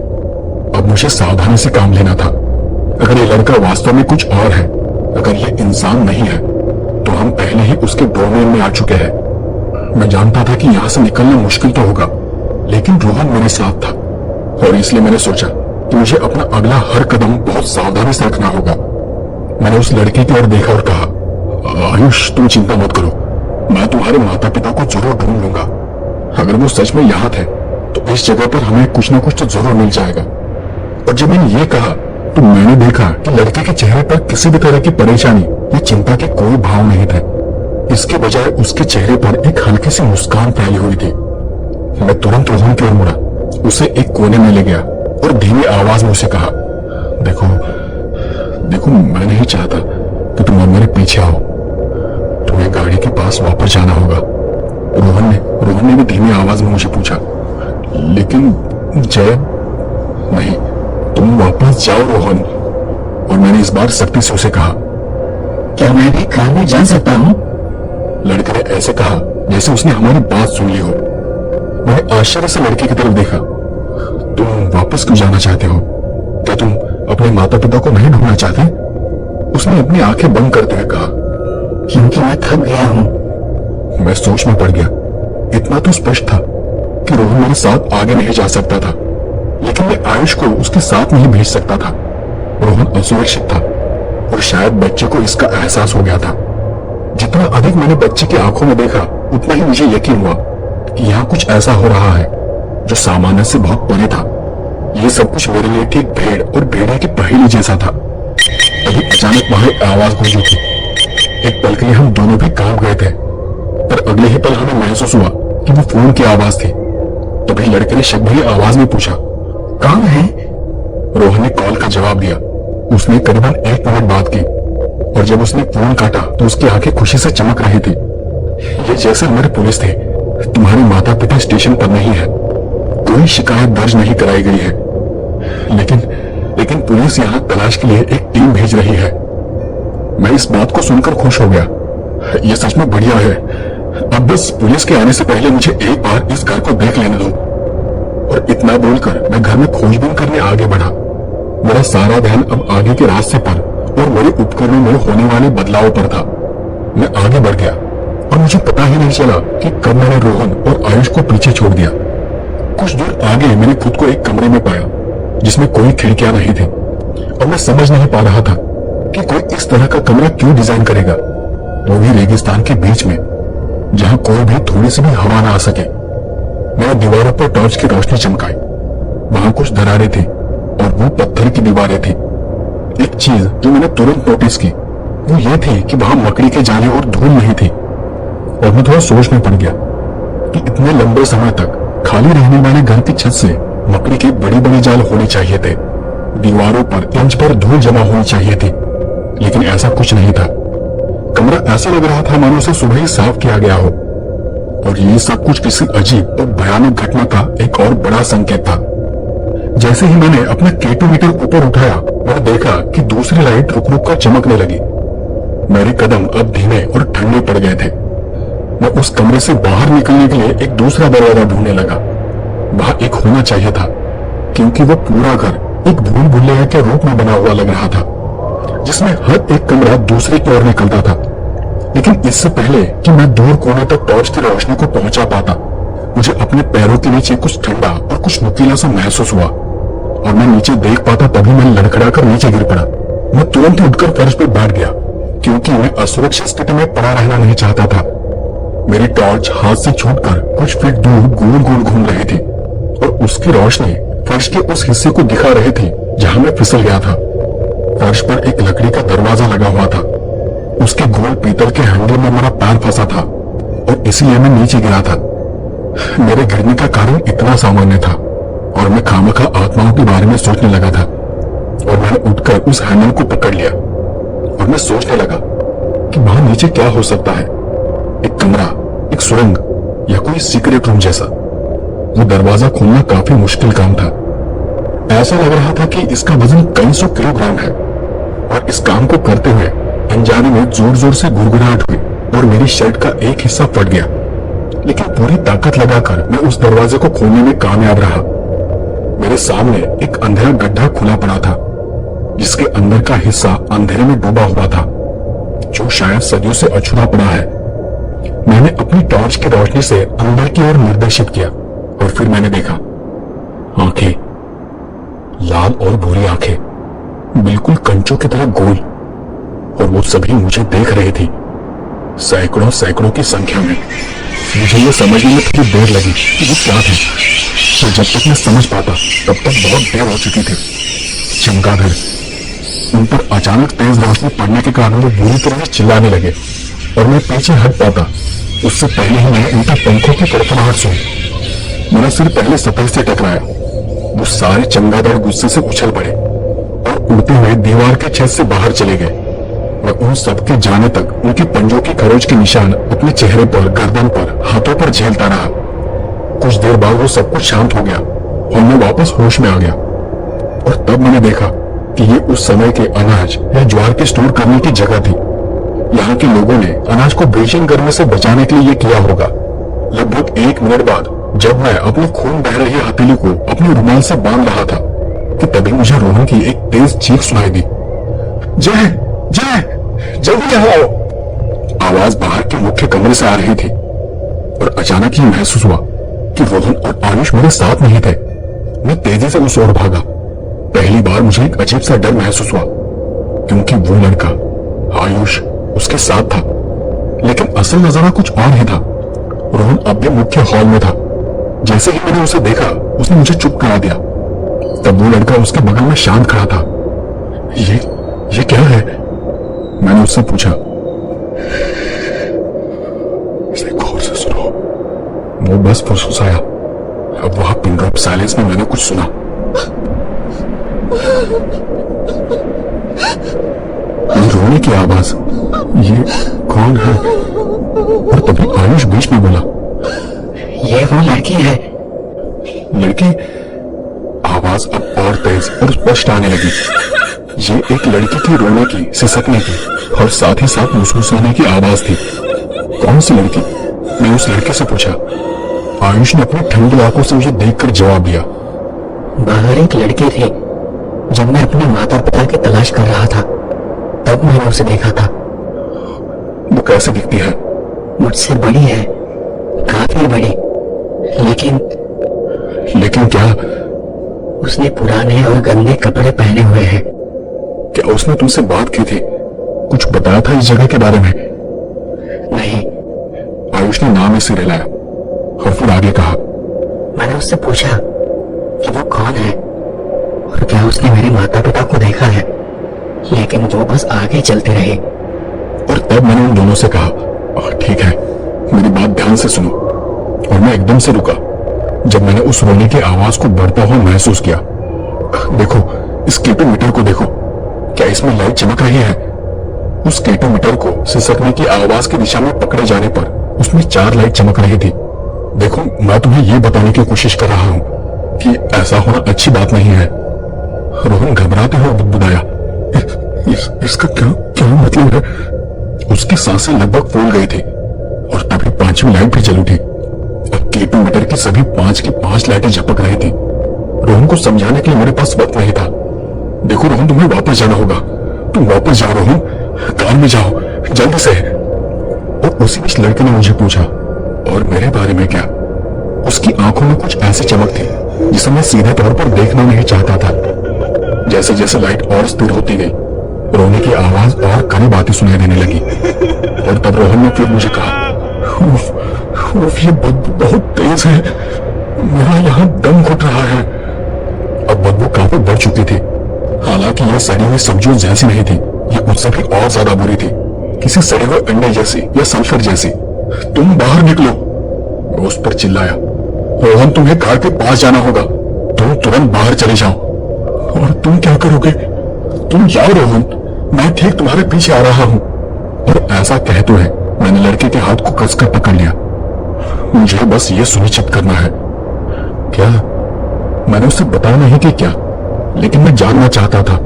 अब मुझे सावधानी से काम लेना था। अगर ये लड़का वास्तव में कुछ और है, अगर ये इंसान नहीं है, तो हम पहले ही उसके डोमेन में आ चुके हैं। मैं जानता था कि यहाँ से निकलना मुश्किल तो होगा, लेकिन रोहन मेरे साथ था और इसलिए मैंने सोचा कि मुझे अपना अगला हर कदम बहुत सावधानी से रखना होगा। मैंने उस लड़के की ओर देखा और कहा, आयुष, तुम चिंता मत करो, मैं तुम्हारे माता पिता को जरूर ढूंढ लूंगा। अगर वो सच में यहाँ थे तो इस जगह पर हमें कुछ ना कुछ तो जरूर मिल जाएगा। और जब मैंने ये कहा तो मैंने देखा कि लड़के के चेहरे पर किसी भी तरह की परेशानी या चिंता के कोई भाव नहीं थे। इसके बजाय उसके चेहरे पर एक हल्की सी मुस्कान फैली हुई थी। मैं तुरंत रोहन की ओर मुड़ा, उसे एक कोने में ले गया और धीमी आवाज में उसे कहा, देखो देखो, मैं नहीं चाहता कि तुम अब मेरे पीछे आओ। तुम्हें गाड़ी के पास वापस जाना होगा। रोहन ने भी धीमी आवाज में मुझे पूछा, लेकिन जय? नहीं, तुम वापस जाओ रोहन। और मैंने इस बार सख्ती से उसे कहा, क्या मैं भी कार में जा सकता हूँ? लड़के ने ऐसे कहा जैसे उसने हमारी बात सुन ली हो। मैंने आश्चर्य से लड़के की तरफ देखा। तुम वापस क्यों जाना चाहते हो? क्या तुम अपने माता पिता को नहीं ढूंढना चाहते? उसने अपनी आंखें बंद करते हुए कहा, क्योंकि मैं थक गया हूँ। मैं सोच में पड़ गया। इतना तो स्पष्ट था कि रोहन मेरे साथ आगे नहीं जा सकता था, लेकिन मैं आयुष को उसके साथ नहीं भेज सकता था। रोहन असुरक्षित था और शायद बच्चे को इसका एहसास हो गया था। जितना अधिक मैंने बच्चे की आंखों में देखा, उतना ही मुझे यकीन हुआ कि यहाँ कुछ ऐसा हो रहा है जो सामान्य से बहुत परे था। ये सब कुछ मेरे लिए ठीक भेड़ और भेड़िया की पहेली जैसा था। अभी अचानक वहां एक आवाज गूंजी थी। एक पल के लिए हम दोनों भी कांप गए थे, पर अगले ही पल हमें महसूस हुआ कि वो फोन की आवाज थी। तभी लड़के ने शक भरी आवाज में पूछा, कौन है? रोहन ने कॉल का जवाब दिया। उसने करीबन 1 मिनट बात की और जब उसने फोन काटा तो उसकी आंखें खुशी से चमक रही थी। ये जैसलमेर पुलिस थे। तुम्हारे माता पिता स्टेशन पर नहीं है, कोई शिकायत दर्ज नहीं कराई गई है, लेकिन पुलिस यहाँ तलाश के लिए एक टीम भेज रही है। मैं इस बात को सुनकर खुश हो गया। यह सच में बढ़िया है। अब बस पुलिस के आने से पहले मुझे एक बार इस घर को देख लेने दो। और इतना बोलकर मैं घर में खोजबीन करने आगे बढ़ा। मेरा सारा ध्यान अब आगे के रास्ते पर और मेरे उपकरणों में होने वाले बदलाव पर था। मैं आगे बढ़ गया और मुझे पता ही नहीं चला कि कब मैंने रोहन और आयुष को पीछे छोड़ दिया। कुछ दूर आगे मैंने खुद को एक कमरे में पाया जिसमें कोई खिड़कियां नहीं थी और मैं समझ नहीं पा रहा था कि कोई इस तरह का कमरा क्यों डिजाइन करेगा, वो भी रेगिस्तान के बीच में, जहां कोई भी थोड़ी सी भी हवा ना आ सके। मैंने दीवारों पर टॉर्च की रोशनी चमकाई। वहां कुछ दरारें थी और वो पत्थर की दीवारें थी। एक चीज जो मैंने तुरंत नोटिस की वो ये थी कि वहां मकड़ी के जाले और धूल नहीं थी। और मैं थोड़ा सोच में पड़ गया कि इतने लंबे समय तक खाली रहने वाले घर की छत से मकड़ी के बड़ी बड़ी जाल होने चाहिए थे। दीवारों पर इंच पर धूल जमा होनी चाहिए थी, लेकिन ऐसा कुछ नहीं था। कमरा ऐसा लग रहा था मानो उसे सुबह ही साफ किया गया हो। और ये सब कुछ किसी अजीब और भयानक घटना का एक और बड़ा संकेत था। जैसे ही मैंने अपना कैलकुलेटर ऊपर उठाया, मैंने देखा कि दूसरी लाइट रुक रुक कर चमकने लगी। मेरे कदम अब धीमे और ठंडे पड़ गए थे। मैं उस कमरे से बाहर निकलने के लिए एक दूसरा दरवाजा ढूंढने लगा। वहां एक होना चाहिए था, क्योंकि वो पूरा घर एक भूल भुलैया के रूप में बना हुआ लग रहा था, जिसमें हर एक कमरा दूसरे की ओर निकलता था। लेकिन इससे पहले कि मैं दूर कोने तक टॉर्च की रोशनी को पहुंचा पाता, मुझे अपने पैरों के नीचे कुछ ठंडा और कुछ नुकीला सा महसूस हुआ और मैं नीचे देख पाता तभी मैं लड़खड़ाकर नीचे गिर पड़ा। मैं तुरंत ही उठकर फर्श पर बैठ गया क्योंकि मैं असुरक्षित स्थिति में पड़ा रहना नहीं चाहता था। मेरी टॉर्च हाथ से छूटकर कुछ फीट दूर गोल गोल घूम रही थी और उसकी रोशनी फर्श के उस हिस्से को दिखा रही थी जहां मैं फिसल गया था। फर्श पर एक लकड़ी का दरवाजा लगा हुआ था। उसके गोल पीतल के हैंडल में मेरा पैर फंसा था और इसलिए मैं नीचे गिरा था। मेरे गिरने का कारण इतना सामान्य था और मैं खामखा आत्माओं के बारे में सोचने लगा था और मैंने उठकर उस हैंडल को पकड़ लिया और मैं सोचने लगा कि वहां नीचे क्या हो सकता है। एक कमरा, एक सुरंग या कोई सीक्रेट रूम जैसा। वो दरवाजा खोलना काफी मुश्किल काम था। ऐसा लग रहा था कि इसका वजन कई सौ किलोग्राम है और इस काम को करते हुए अनजाने में जोर जोर से गुड़गुड़ाहट हुई और मेरी शर्ट का एक हिस्सा फट गया। लेकिन पूरी ताकत लगाकर मैं उस दरवाजे को खोलने में कामयाब रहा। मेरे सामने एक अंधेरा गड्ढा खुला पड़ा था जिसके अंदर का हिस्सा अंधेरे में डूबा हुआ था जो शायद सदियों से अछूता पड़ा है। मैंने अपनी टॉर्च की रोशनी से अंदर की ओर निर्देशित किया और फिर मैंने देखा आंखें, लाल और भूरी आंखें, बिल्कुल कंचों की तरह गोल, और वो सभी मुझे देख रही थी, सैकड़ों सैकड़ों की संख्या में। मुझे ये समझने में थोड़ी देर लगी कि वो क्या थे, तो जब तक मैं समझ पाता तब तक बहुत देर हो चुकी थी। चमगादड़, उन पर अचानक तेज रोशनी पड़ने के कारण वो बुरी तरह से चिल्लाने लगे और मैं पीछे हट पाता उससे पहले ही मैंने उनके पंखों की कड़कड़ाहट सुनी। मेरा सिर पहले सतह से टकराया। वो सारे चमगादड़ गुस्से से उछल पड़े और उड़ते हुए दीवार के छत से बाहर चले गए। मैं उन सबके जाने तक उनके पंजों की खरोच के निशान अपने चेहरे पर, गर्दन पर, हाथों पर झेलता रहा। कुछ देर बाद वो सब कुछ शांत हो गया और मैं वापस होश में आ गया। और तब मैंने देखा कि ये उस समय के अनाज या ज्वार के स्टोर करने की जगह थी। यहाँ के लोगों ने अनाज को भीषण गर्मी से बचाने के लिए ये किया होगा। लगभग 1 मिनट बाद जब मैं अपनी खून बह रही हथेली को अपने रुमाल से बांध रहा था कि तभी मुझे रोहन की एक तेज चीख सुनाई दी। जय, जय, जल्दी यहाँ आओ। आवाज बाहर के मुख्य कमरे से आ रही थी और अचानक ही महसूस हुआ कि रोहन और आयुष मेरे साथ नहीं थे। मैं तेजी से उस ओर भागा। पहली बार मुझे एक अजीब सा डर महसूस हुआ क्योंकि वो लड़का आयुष उसके साथ था, लेकिन असल नजारा कुछ और ही था। रोहन अब भी मुख्य हॉल में था। जैसे ही मैंने उसे देखा उसने मुझे चुप करा दिया। तब वो लड़का उसके बगल में शांत खड़ा था। ये क्या है? मैंने उससे पूछा। इसे गौर से सुनो। वो बस फुसफुसाया। अब वहां पिन ड्रॉप साइलेंस में मैंने कुछ सुना। ये रोने की आवाज। ये कौन है? और तभी आयुष बीच में बोला, ये वो लड़की है। लड़की? आवाज अब और तेज और स्पष्ट आने लगी। ये एक लड़की की रोने की, सिसकने की और साथ ही साथ मुस्कुराने की आवाज थी। कौन सी लड़की? मैं उस लड़के से पूछा। आयुष ने अपनी ठंडी आंखों से मुझे देखकर जवाब दिया। बाहर एक लड़की थी। जब मैं अपने माता पिता की तलाश कर रहा था तब मैंने उसे देखा था। वो कैसे दिखती है? मुझसे बड़ी है, काफी बड़ी। लेकिन क्या? उसने पुराने और गंदे कपड़े पहने हुए हैं। क्या उसने तुमसे बात की थी? कुछ बताया था इस जगह के बारे में? नहीं। आयुष ने नाम ही सिर हिलाया और फिर आगे कहा। मैंने उससे पूछा कि वो कौन है और क्या उसने मेरे माता पिता को देखा है, लेकिन वो बस आगे चलते रहे। और तब मैंने उन दोनों से कहा, ठीक है, मेरी बात ध्यान से सुनो। और मैं एकदम से रुका जब मैंने उस रोने की आवाज को बढ़ता हुआ महसूस किया। देखो, इस केटोमीटर को देखो। क्या इसमें लाइट चमक रही है? उस केटोमीटर को सिसकने की आवाज की दिशा में पकड़े जाने पर उसमें 4 लाइट चमक रही थी। देखो, मैं तुम्हें यह बताने की कोशिश कर रहा हूं कि ऐसा होना अच्छी बात नहीं है। रोहन घबराते हुए बुदबुदाया, इसका क्या मतलब है? उसकी सांसें लगभग फूल गई थी और तभी 5वीं लाइट भी जल उठी। अब केटोमीटर की सभी 5 की 5 लाइटें झपक रही थी। रोहन को समझाने के लिए मेरे पास वक्त नहीं था। देखो रोहन, तुम्हें वापस जाना होगा। तुम वापस जाओ रोहन, कार में जाओ जल्दी से। और उसी बीच लड़के ने मुझे पूछा, और मेरे बारे में क्या? उसकी आंखों में कुछ ऐसी चमक थी जिसे मैं सीधे तौर पर देखना नहीं चाहता था। जैसे जैसे लाइट और स्थिर होती गई, रोने की आवाज और करीब आती सुनाई देने लगी। और तब रोहन ने फिर मुझे कहा, उफ, उफ, ये बदबू बहुत तेज है, मेरा यहाँ दम घुट रहा है। अब बदबू काफी बढ़ चुकी थी। हालांकि यह सड़ी हुई सब्जियों जैसी नहीं थी, यह उससे भी और ज्यादा बुरी थी, किसी सड़े हुए अंडे जैसी या सल्फर जैसी। तुम बाहर निकलो, मैं उस पर चिल्लाया। रोहन, तुम्हें कार के पास जाना होगा, तुम तुरंत बाहर चले जाओ। और तुम क्या करोगे? तुम जाओ रोहन, मैं ठीक तुम्हारे पीछे आ रहा हूं। और ऐसा कहते हुए मैंने लड़के के हाथ को कसकर पकड़ लिया। मुझे बस ये सुनिश्चित करना है। क्या? मैंने उसे बताया नहीं कि क्या, लेकिन मैं जानना चाहता था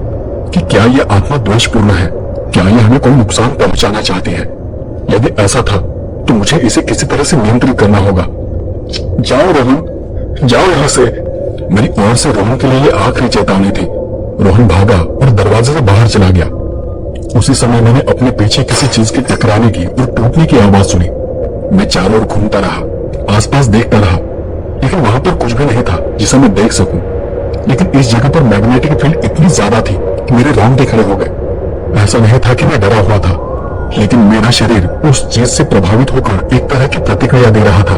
कि क्या यह आत्मा द्वेषपूर्ण है, क्या यह हमें कोई नुकसान पहुंचाना चाहती है। यदि ऐसा था तो मुझे इसे किसी तरह से नियंत्रित करना होगा। जाओ रोहन, जाओ यहां से। मेरी ओर से रोहन के लिए यह आखिरी चेतावनी थी। रोहन भागा और दरवाजे से बाहर चला गया। उसी समय मैंने अपने पीछे किसी चीज के टकराने की और टूटने की आवाज सुनी। मैं चारों ओर घूमता रहा, आसपास देखता रहा, लेकिन वहां पर कुछ भी नहीं था जिसे मैं देख सकूं। लेकिन इस जगह पर मैग्नेटिक फील्ड इतनी ज्यादा थी कि मेरे रोंगटे खड़े हो गए। ऐसा नहीं था कि मैं डरा हुआ था, लेकिन मेरा शरीर उस चीज से प्रभावित होकर एक तरह की प्रतिक्रिया दे रहा था।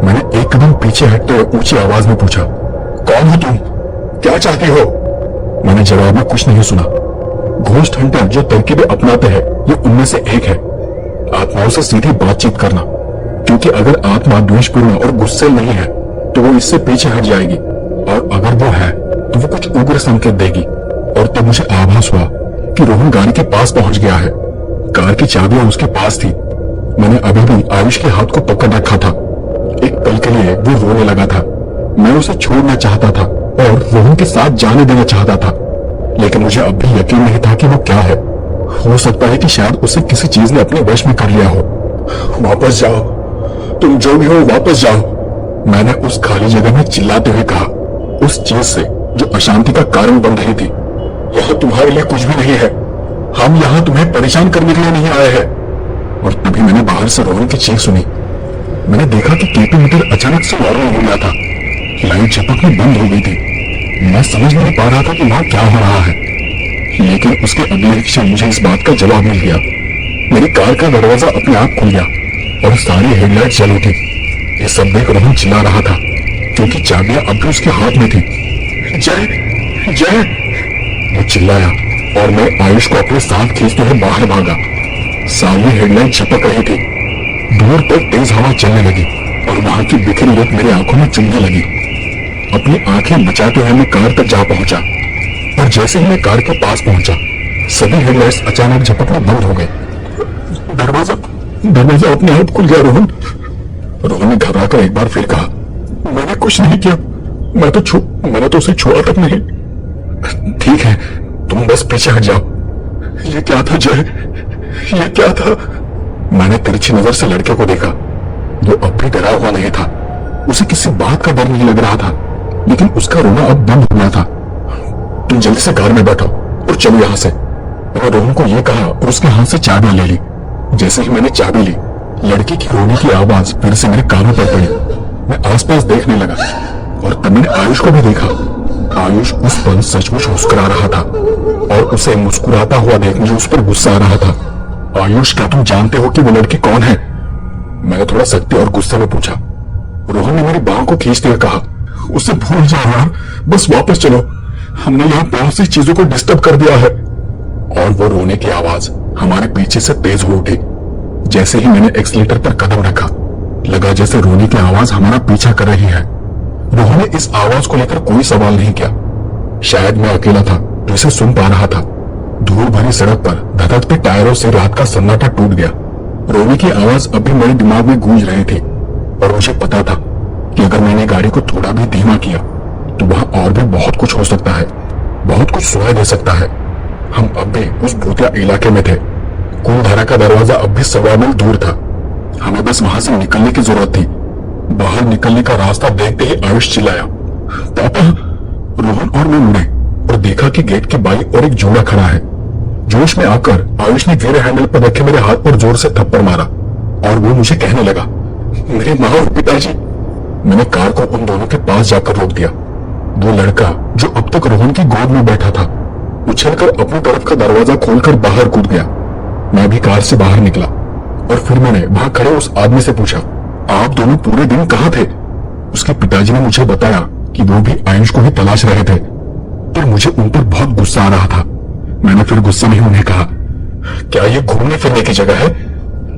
मैंने एक कदम पीछे हटते हुए ऊंची आवाज में पूछा, कौन हो तुम? क्या चाहती हो? मैंने जवाब में कुछ नहीं सुना। घोस्ट हंटर जो तरकीबें अपनाते हैं, ये उनमें से एक है, आत्माओं से सीधी बातचीत करना। क्योंकि अगर आत्मा द्वेषपूर्ण और गुस्से नहीं है तो वो इससे पीछे हट जाएगी, और अगर वो है तो वो कुछ उग्र संकेत देगी। और तब मुझे आभास हुआ कि रोहन गाड़ी के पास पहुंच गया है। कार की चाबियां उसके पास थी। मैंने अभी भी आयुष के हाथ को पकड़ रखा था। एक पल के लिए वो रोने लगा था। मैं उसे छोड़ना चाहता था और रोहन के साथ जाने देना चाहता था, लेकिन मुझे अब भी यकीन नहीं था कि वो क्या है। हो सकता है कि शायद उसे किसी चीज ने अपने वश में कर लिया हो। वापस जाओ, तुम जो भी हो वापस जाओ, मैंने उस खाली जगह में चिल्लाते हुए कहा, उस चीज से जो अशांति का कारण बन रही थी। यहाँ तुम्हारे लिए कुछ भी नहीं है, हम यहाँ तुम्हें परेशान करने के लिए नहीं आए हैं। और तभी मैंने बाहर से रोहन की चीख सुनी। मैंने देखा कि केपी मीटर अचानक से नॉर्मल हो गया था। लाइट झपकनी बंद हो गई थी। मैं समझ नहीं पा रहा था कि वहां क्या हो रहा है, लेकिन उसके अगले क्षण मुझे इस बात का जवाब मिल गया। मेरी कार का दरवाजा अपने आप खुल गया और सारी हेडलाइट जल उठी। ये सब देख रोहन चिल्ला रहा था, क्योंकि चाबियां अब भी उसके हाथ में थी। जय, जय, वो चिल्लाया और मैं आयुष को अपने साथ खींचते हुए बाहर भागा। सारी हेडलाइट झपक रही थी। दूर तक तेज हवा चलने लगी और वहां की बिखरी रेत मेरी आंखों में चुभने लगी। अपनी आंखें बचाते हुए मैं कार तक जा पहुंचा, और जैसे ही मैं कार के पास पहुंचा, सभी हेडलाइट्स अचानक झपकना बंद हो गए। दरवाजा दरवाजा अपने आप खुल गया। रोहन ने घबरा कर एक बार फिर कहा, मैंने कुछ नहीं किया, मैंने तो उसे छुआ तक नहीं। ठीक है, तुम बस पीछे हट जाओ। ये क्या था जय, ये क्या था? मैंने तिरछी नजर से लड़के को देखा। वो अब भी डरा हुआ नहीं था। उसे किसी बात का डर नहीं लग रहा था, लेकिन उसका रोना अब बंद हो गया था। तुम जल्दी से कार में बैठो और चलो यहां से, मैंने रोहन को यह कहा और उसके हाथ से चाबियां ले ली। जैसे ही मैंने चाबी ली, लड़की की रोने की आवाज फिर से मेरे कानों पर पड़ी। मैं आसपास देखने लगा और तब मैंने आयुष को भी देखा। आयुष उस पल सचमुच मुस्कुरा रहा था, और उसे मुस्कुराता हुआ देख मुझे उस पर गुस्सा आ रहा था। आयुष, क्या तुम जानते हो कि वो लड़की कौन है? मैंने थोड़ा सख्ती और गुस्से में पूछा। रोहन ने मेरी बाहों को खींचते हुए कहा, उसे भूल जाओ यार, बस वापस चलो, हमने यहाँ बहुत सी चीजों को डिस्टर्ब कर दिया है। और वो रोने की आवाज हमारे पीछे से तेज हो उठी। जैसे ही मैंने एक्सीलेटर पर कदम रखा, लगा जैसे रोने की आवाज हमारा पीछा कर रही है। रोहन ने इस आवाज को लेकर कोई सवाल नहीं किया। शायद मैं अकेला था जो इसे सुन पा रहा था। धूल भरी सड़क पर धधकते टायरों से रात का सन्नाटा टूट गया। रोने की आवाज अभी मेरे दिमाग में गूंज रही थी, और मुझे पता था कि अगर मैंने गाड़ी को थोड़ा भी धीमा किया तो वहां और भी बहुत कुछ हो सकता है, बहुत कुछ सुनाई दे सकता है। हम अब भी उस भूतिया इलाके में थे। कुलधारा का दरवाजा अब भी 1.25 मील दूर था। हमें बस वहां से निकलने की जरूरत थी। बाहर निकलने का रास्ता देखते ही आयुष चिल्लाया, पापा। रोहन और मैं मुड़े और देखा कि गेट के बाई और एक जोड़ा खड़ा है। जोश में आकर आयुष ने गियर हैंडल पर रखे मेरे हाथ पर जोर से थप्पड़ मारा, और वो मुझे कहने लगा, मेरे माँ और पिताजी। मैंने कार को उन दोनों के पास जाकर रोक दिया। वो लड़का जो अब तक रोहन की गोद में बैठा था उछलकर अपनी तरफ का दरवाजा खोलकर बाहर कूद गया। मैं भी कार से बाहर निकला और फिर मैंने वहां खड़े उस आदमी से पूछा, आप दोनों पूरे दिन कहाँ थे? उसके पिताजी ने मुझे बताया कि वो भी आयुष को ही तलाश रहे थे, पर मुझे उन पर बहुत गुस्सा आ रहा था। मैंने फिर गुस्से में उन्हें कहा, क्या ये घूमने फिरने की जगह है?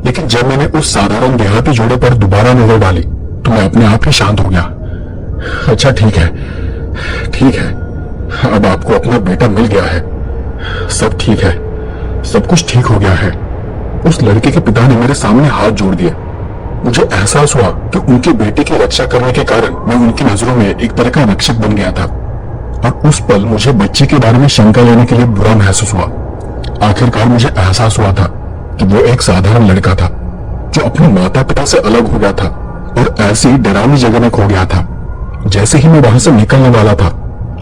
लेकिन जब मैंने उस साधारण देहाती जोड़े पर दोबारा नजर डाली तो मैं अपने आप ही शांत हो गया। अच्छा ठीक है, अब आपको अपना बेटा मिल गया है, सब ठीक है, सब कुछ ठीक हो गया है। उस लड़के के पिता ने मेरे सामने हाथ जोड़ दिए। मुझे एहसास हुआ कि उनके बेटे की रक्षा करने के कारण मैं उनकी नजरों में एक तरह का रक्षक बन गया था, और उस पल मुझे बच्चे के बारे में शंका लेने के लिए बुरा महसूस हुआ। आखिरकार मुझे एहसास हुआ था कि वो एक साधारण लड़का था जो अपने माता पिता से अलग हो गया था और ऐसी डरावनी जगह में खो गया था। जैसे ही मैं वहां से निकलने वाला था,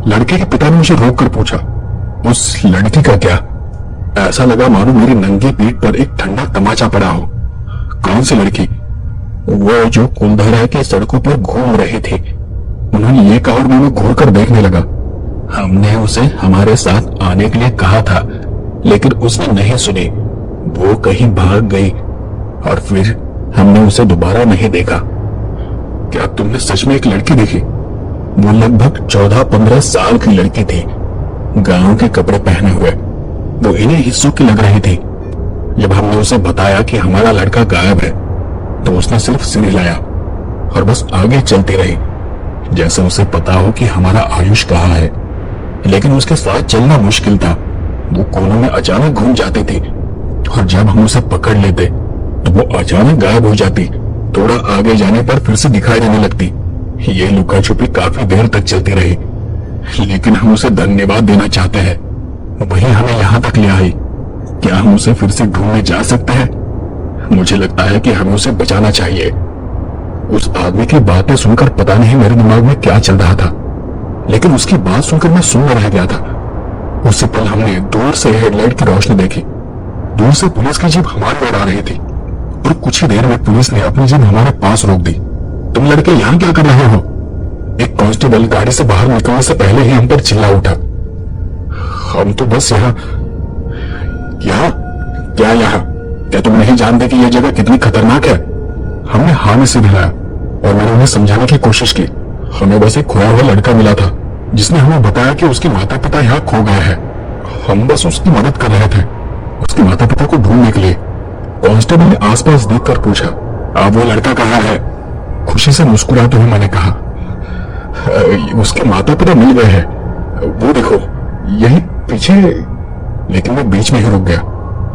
लड़के के पिता ने मुझे रोक कर पूछा, उस लड़की का क्या? ऐसा लगा मानो मेरी नंगी पीठ पर एक ठंडा तमाचा पड़ा हो। कौन सी लड़की? वो जो कुलधारा के सड़कों पर घूम रही थी। उन्होंने ये कहा और मैं घूर कर देखने लगा। हमने उसे हमारे साथ आने के लिए कहा था, लेकिन उसने नहीं सुनी। वो कहीं भाग गई और फिर हमने उसे दोबारा नहीं देखा। क्या तुमने सच में एक लड़की देखी? वो लगभग 14-15 साल की लड़की थी, गांव के कपड़े पहने हुए। वो इन्हीं हिस्सों की लग रही थी। जब हमने उसे बताया कि हमारा लड़का गायब है तो उसने सिर्फ सिर हिलाया और बस आगे चलती रही, जैसे उसे पता हो कि हमारा आयुष कहाँ है। लेकिन उसके साथ चलना मुश्किल था। वो कोनों में अचानक घूम जाती थी और जब हम उसे पकड़ लेते तो वो अचानक गायब हो जाती। थोड़ा आगे जाने पर फिर से दिखाई देने लगती। ये लुका छुपी काफी देर तक चलती रही, लेकिन हम उसे धन्यवाद देना चाहते हैं। वही हमें यहाँ तक ले आई। क्या हम उसे फिर से ढूंढने जा सकते हैं? मुझे लगता है कि हमें उसे बचाना चाहिए। उस आदमी की बातें सुनकर पता नहीं मेरे दिमाग में क्या चल रहा था, लेकिन उसकी बात सुनकर मैं सुन रह गया था। उसी पल हमने दूर से हेडलाइट की रोशनी देखी। दूर से पुलिस की जीप हमारी ओर आ रही थी और कुछ ही देर में पुलिस ने अपनी जीप हमारे पास रोक दी। तुम लड़के यहाँ क्या कर रहे हो? एक कांस्टेबल गाड़ी से बाहर निकलने से पहले ही हम पर चिल्ला उठा। हम तो बस यहाँ क्या तुम नहीं जानते कि यह जगह कितनी खतरनाक है? हमने हाँ में सिर हिलाया और मैंने उन्हें समझाने की कोशिश की। हमें बस एक खोया हुआ लड़का मिला था जिसने हमें बताया कि उसके माता पिता यहाँ खो गए हैं। हम बस उसकी मदद कर रहे थे, उसके माता पिता को ढूंढने के लिए। कांस्टेबल ने आसपास देखकर पूछा, अब वो लड़का कहाँ है? खुशी से मुस्कुराते हुए मैंने कहा, उसके माता पिता मिल गए हैं, वो देखो यही पीछे। लेकिन मैं बीच में ही रुक गया।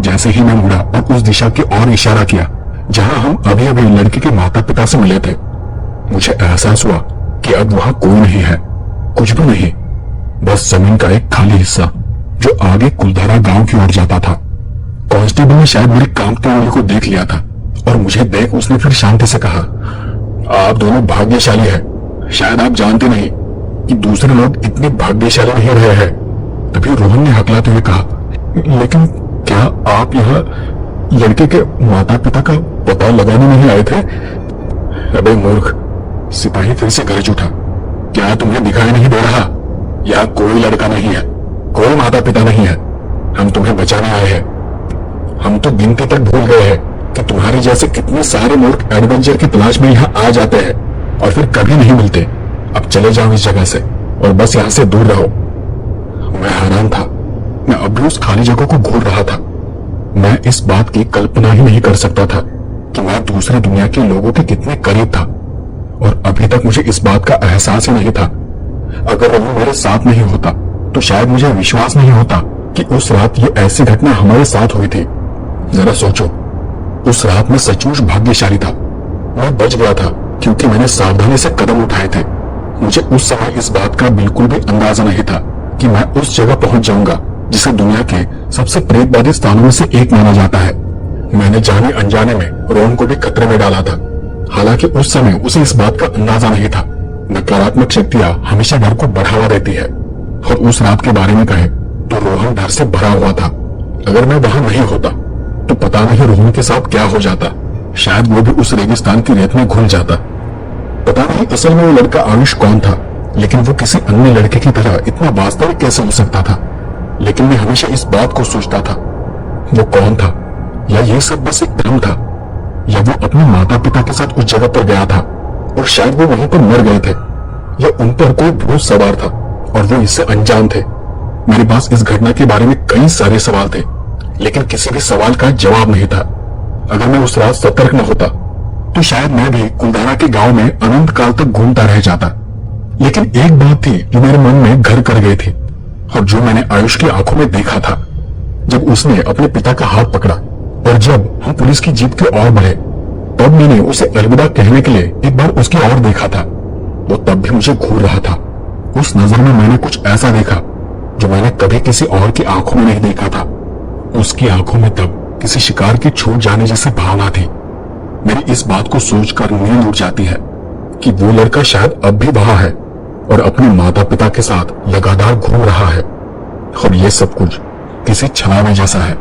जैसे ही मैं मुड़ा और उस दिशा की ओर इशारा किया जहां हम अभी अभी लड़के के माता पिता से मिले थे, मुझे एहसास हुआ कि अब वहां कोई नहीं है, कुछ भी नहीं, बस जमीन का एक खाली हिस्सा जो आगे कुलधारा गांव की ओर जाता था। कांस्टेबल ने शायद मेरी कांपती उंगली को देख लिया था और मुझे देख उसने फिर शांति से कहा, आप दोनों भाग्यशाली हैं। शायद आप जानते नहीं कि दूसरे लोग इतने भाग्यशाली नहीं रहे हैं। तभी रोहन ने हकलाते हुए कहा, लेकिन क्या आप यहाँ लड़के के माता पिता का पता लगाने नहीं आए थे? अबे मूर्ख, सिपाही फिर से गरज उठा, क्या तुम्हें दिखाई नहीं दे रहा? यहाँ कोई लड़का नहीं है, कोई माता पिता नहीं है। हम तुम्हें बचाने आए हैं। हम तो गिनती तक भूल गए हैं कि तुम्हारे जैसे कितने सारे मूर्ख एडवेंचर की तलाश में यहाँ आ जाते हैं और फिर कभी नहीं मिलते। अब चले जाओ इस जगह से और बस यहाँ से दूर रहो। मैं हैरान था। मैं अब भी उस खाली जगह को घूर रहा था। मैं इस बात की कल्पना ही नहीं कर सकता था कि मैं दूसरी दुनिया के लोगों के कितने करीब था, और अभी तक मुझे इस बात का एहसास ही नहीं था। अगर वो मेरे साथ नहीं होता तो शायद मुझे विश्वास नहीं होता कि उस रात ये ऐसी घटना हमारे साथ हुई थी। जरा सोचो, उस रात में सचमुच भाग्यशाली था। मैं बच गया था क्योंकि मैंने सावधानी से कदम उठाए थे। मुझे उस समय इस बात का बिल्कुल भी अंदाजा नहीं था कि मैं उस जगह पहुंच जाऊंगा जिसे दुनिया के सबसे प्रेतबाधित स्थानों में से एक माना जाता है। मैंने जाने अनजाने में रोहन को भी खतरे में डाला था, हालांकि उस समय उसे इस बात का अंदाजा नहीं था। नकारात्मक शक्तियां हमेशा डर को बढ़ावा देती है, और उस रात के बारे में कहे तो रोहन डर से भरा हुआ था। अगर मैं वहां नहीं होता तो पता नहीं रोहन के साथ क्या हो जाता। शायद वो भी उस रेगिस्तान की रेत में घुल जाता। पता नहीं असल में वो लड़का आयुष कौन था, लेकिन वो किसी अन्य लड़के की तरह इतना वास्तविक कैसे हो सकता था। लेकिन मैं हमेशा इस बात को सोचता था, वो कौन था, या ये सब बस एक भ्रम था, या वो अपने माता पिता के साथ उस जगह पर गया था और शायद वो वहीं पर मर गए थे, या उन पर कोई भूत सवार था और वो इससे अनजान थे। मेरे पास इस घटना के बारे में कई सारे सवाल थे, लेकिन किसी भी सवाल का जवाब नहीं था। अगर मैं उस रात सतर्क न होता तो शायद मैं भी कुलधारा के गांव में अनंत काल तक घूमता रह जाता। लेकिन एक बात थी जो मेरे मन में घर कर गई थी, और जो मैंने आयुष की आंखों में देखा था जब उसने अपने पिता का हाथ पकड़ा, और जब हम पुलिस की जीप की ओर बढ़े तब मैंने उसे अलविदा कहने के लिए एक बार उसकी ओर देखा था। वो तब भी मुझे घूर रहा था। उस नजर में मैंने कुछ ऐसा देखा जो मैंने कभी किसी और की आंखों में नहीं देखा था। उसकी आंखों में तब किसी शिकार की छूट जाने जैसी भावना थी। मेरी इस बात को सोचकर नींद उड़ जाती है कि वो लड़का शायद अब भी वहां है और अपने माता पिता के साथ लगातार घूम रहा है, और ये सब कुछ किसी छलावे जैसा है।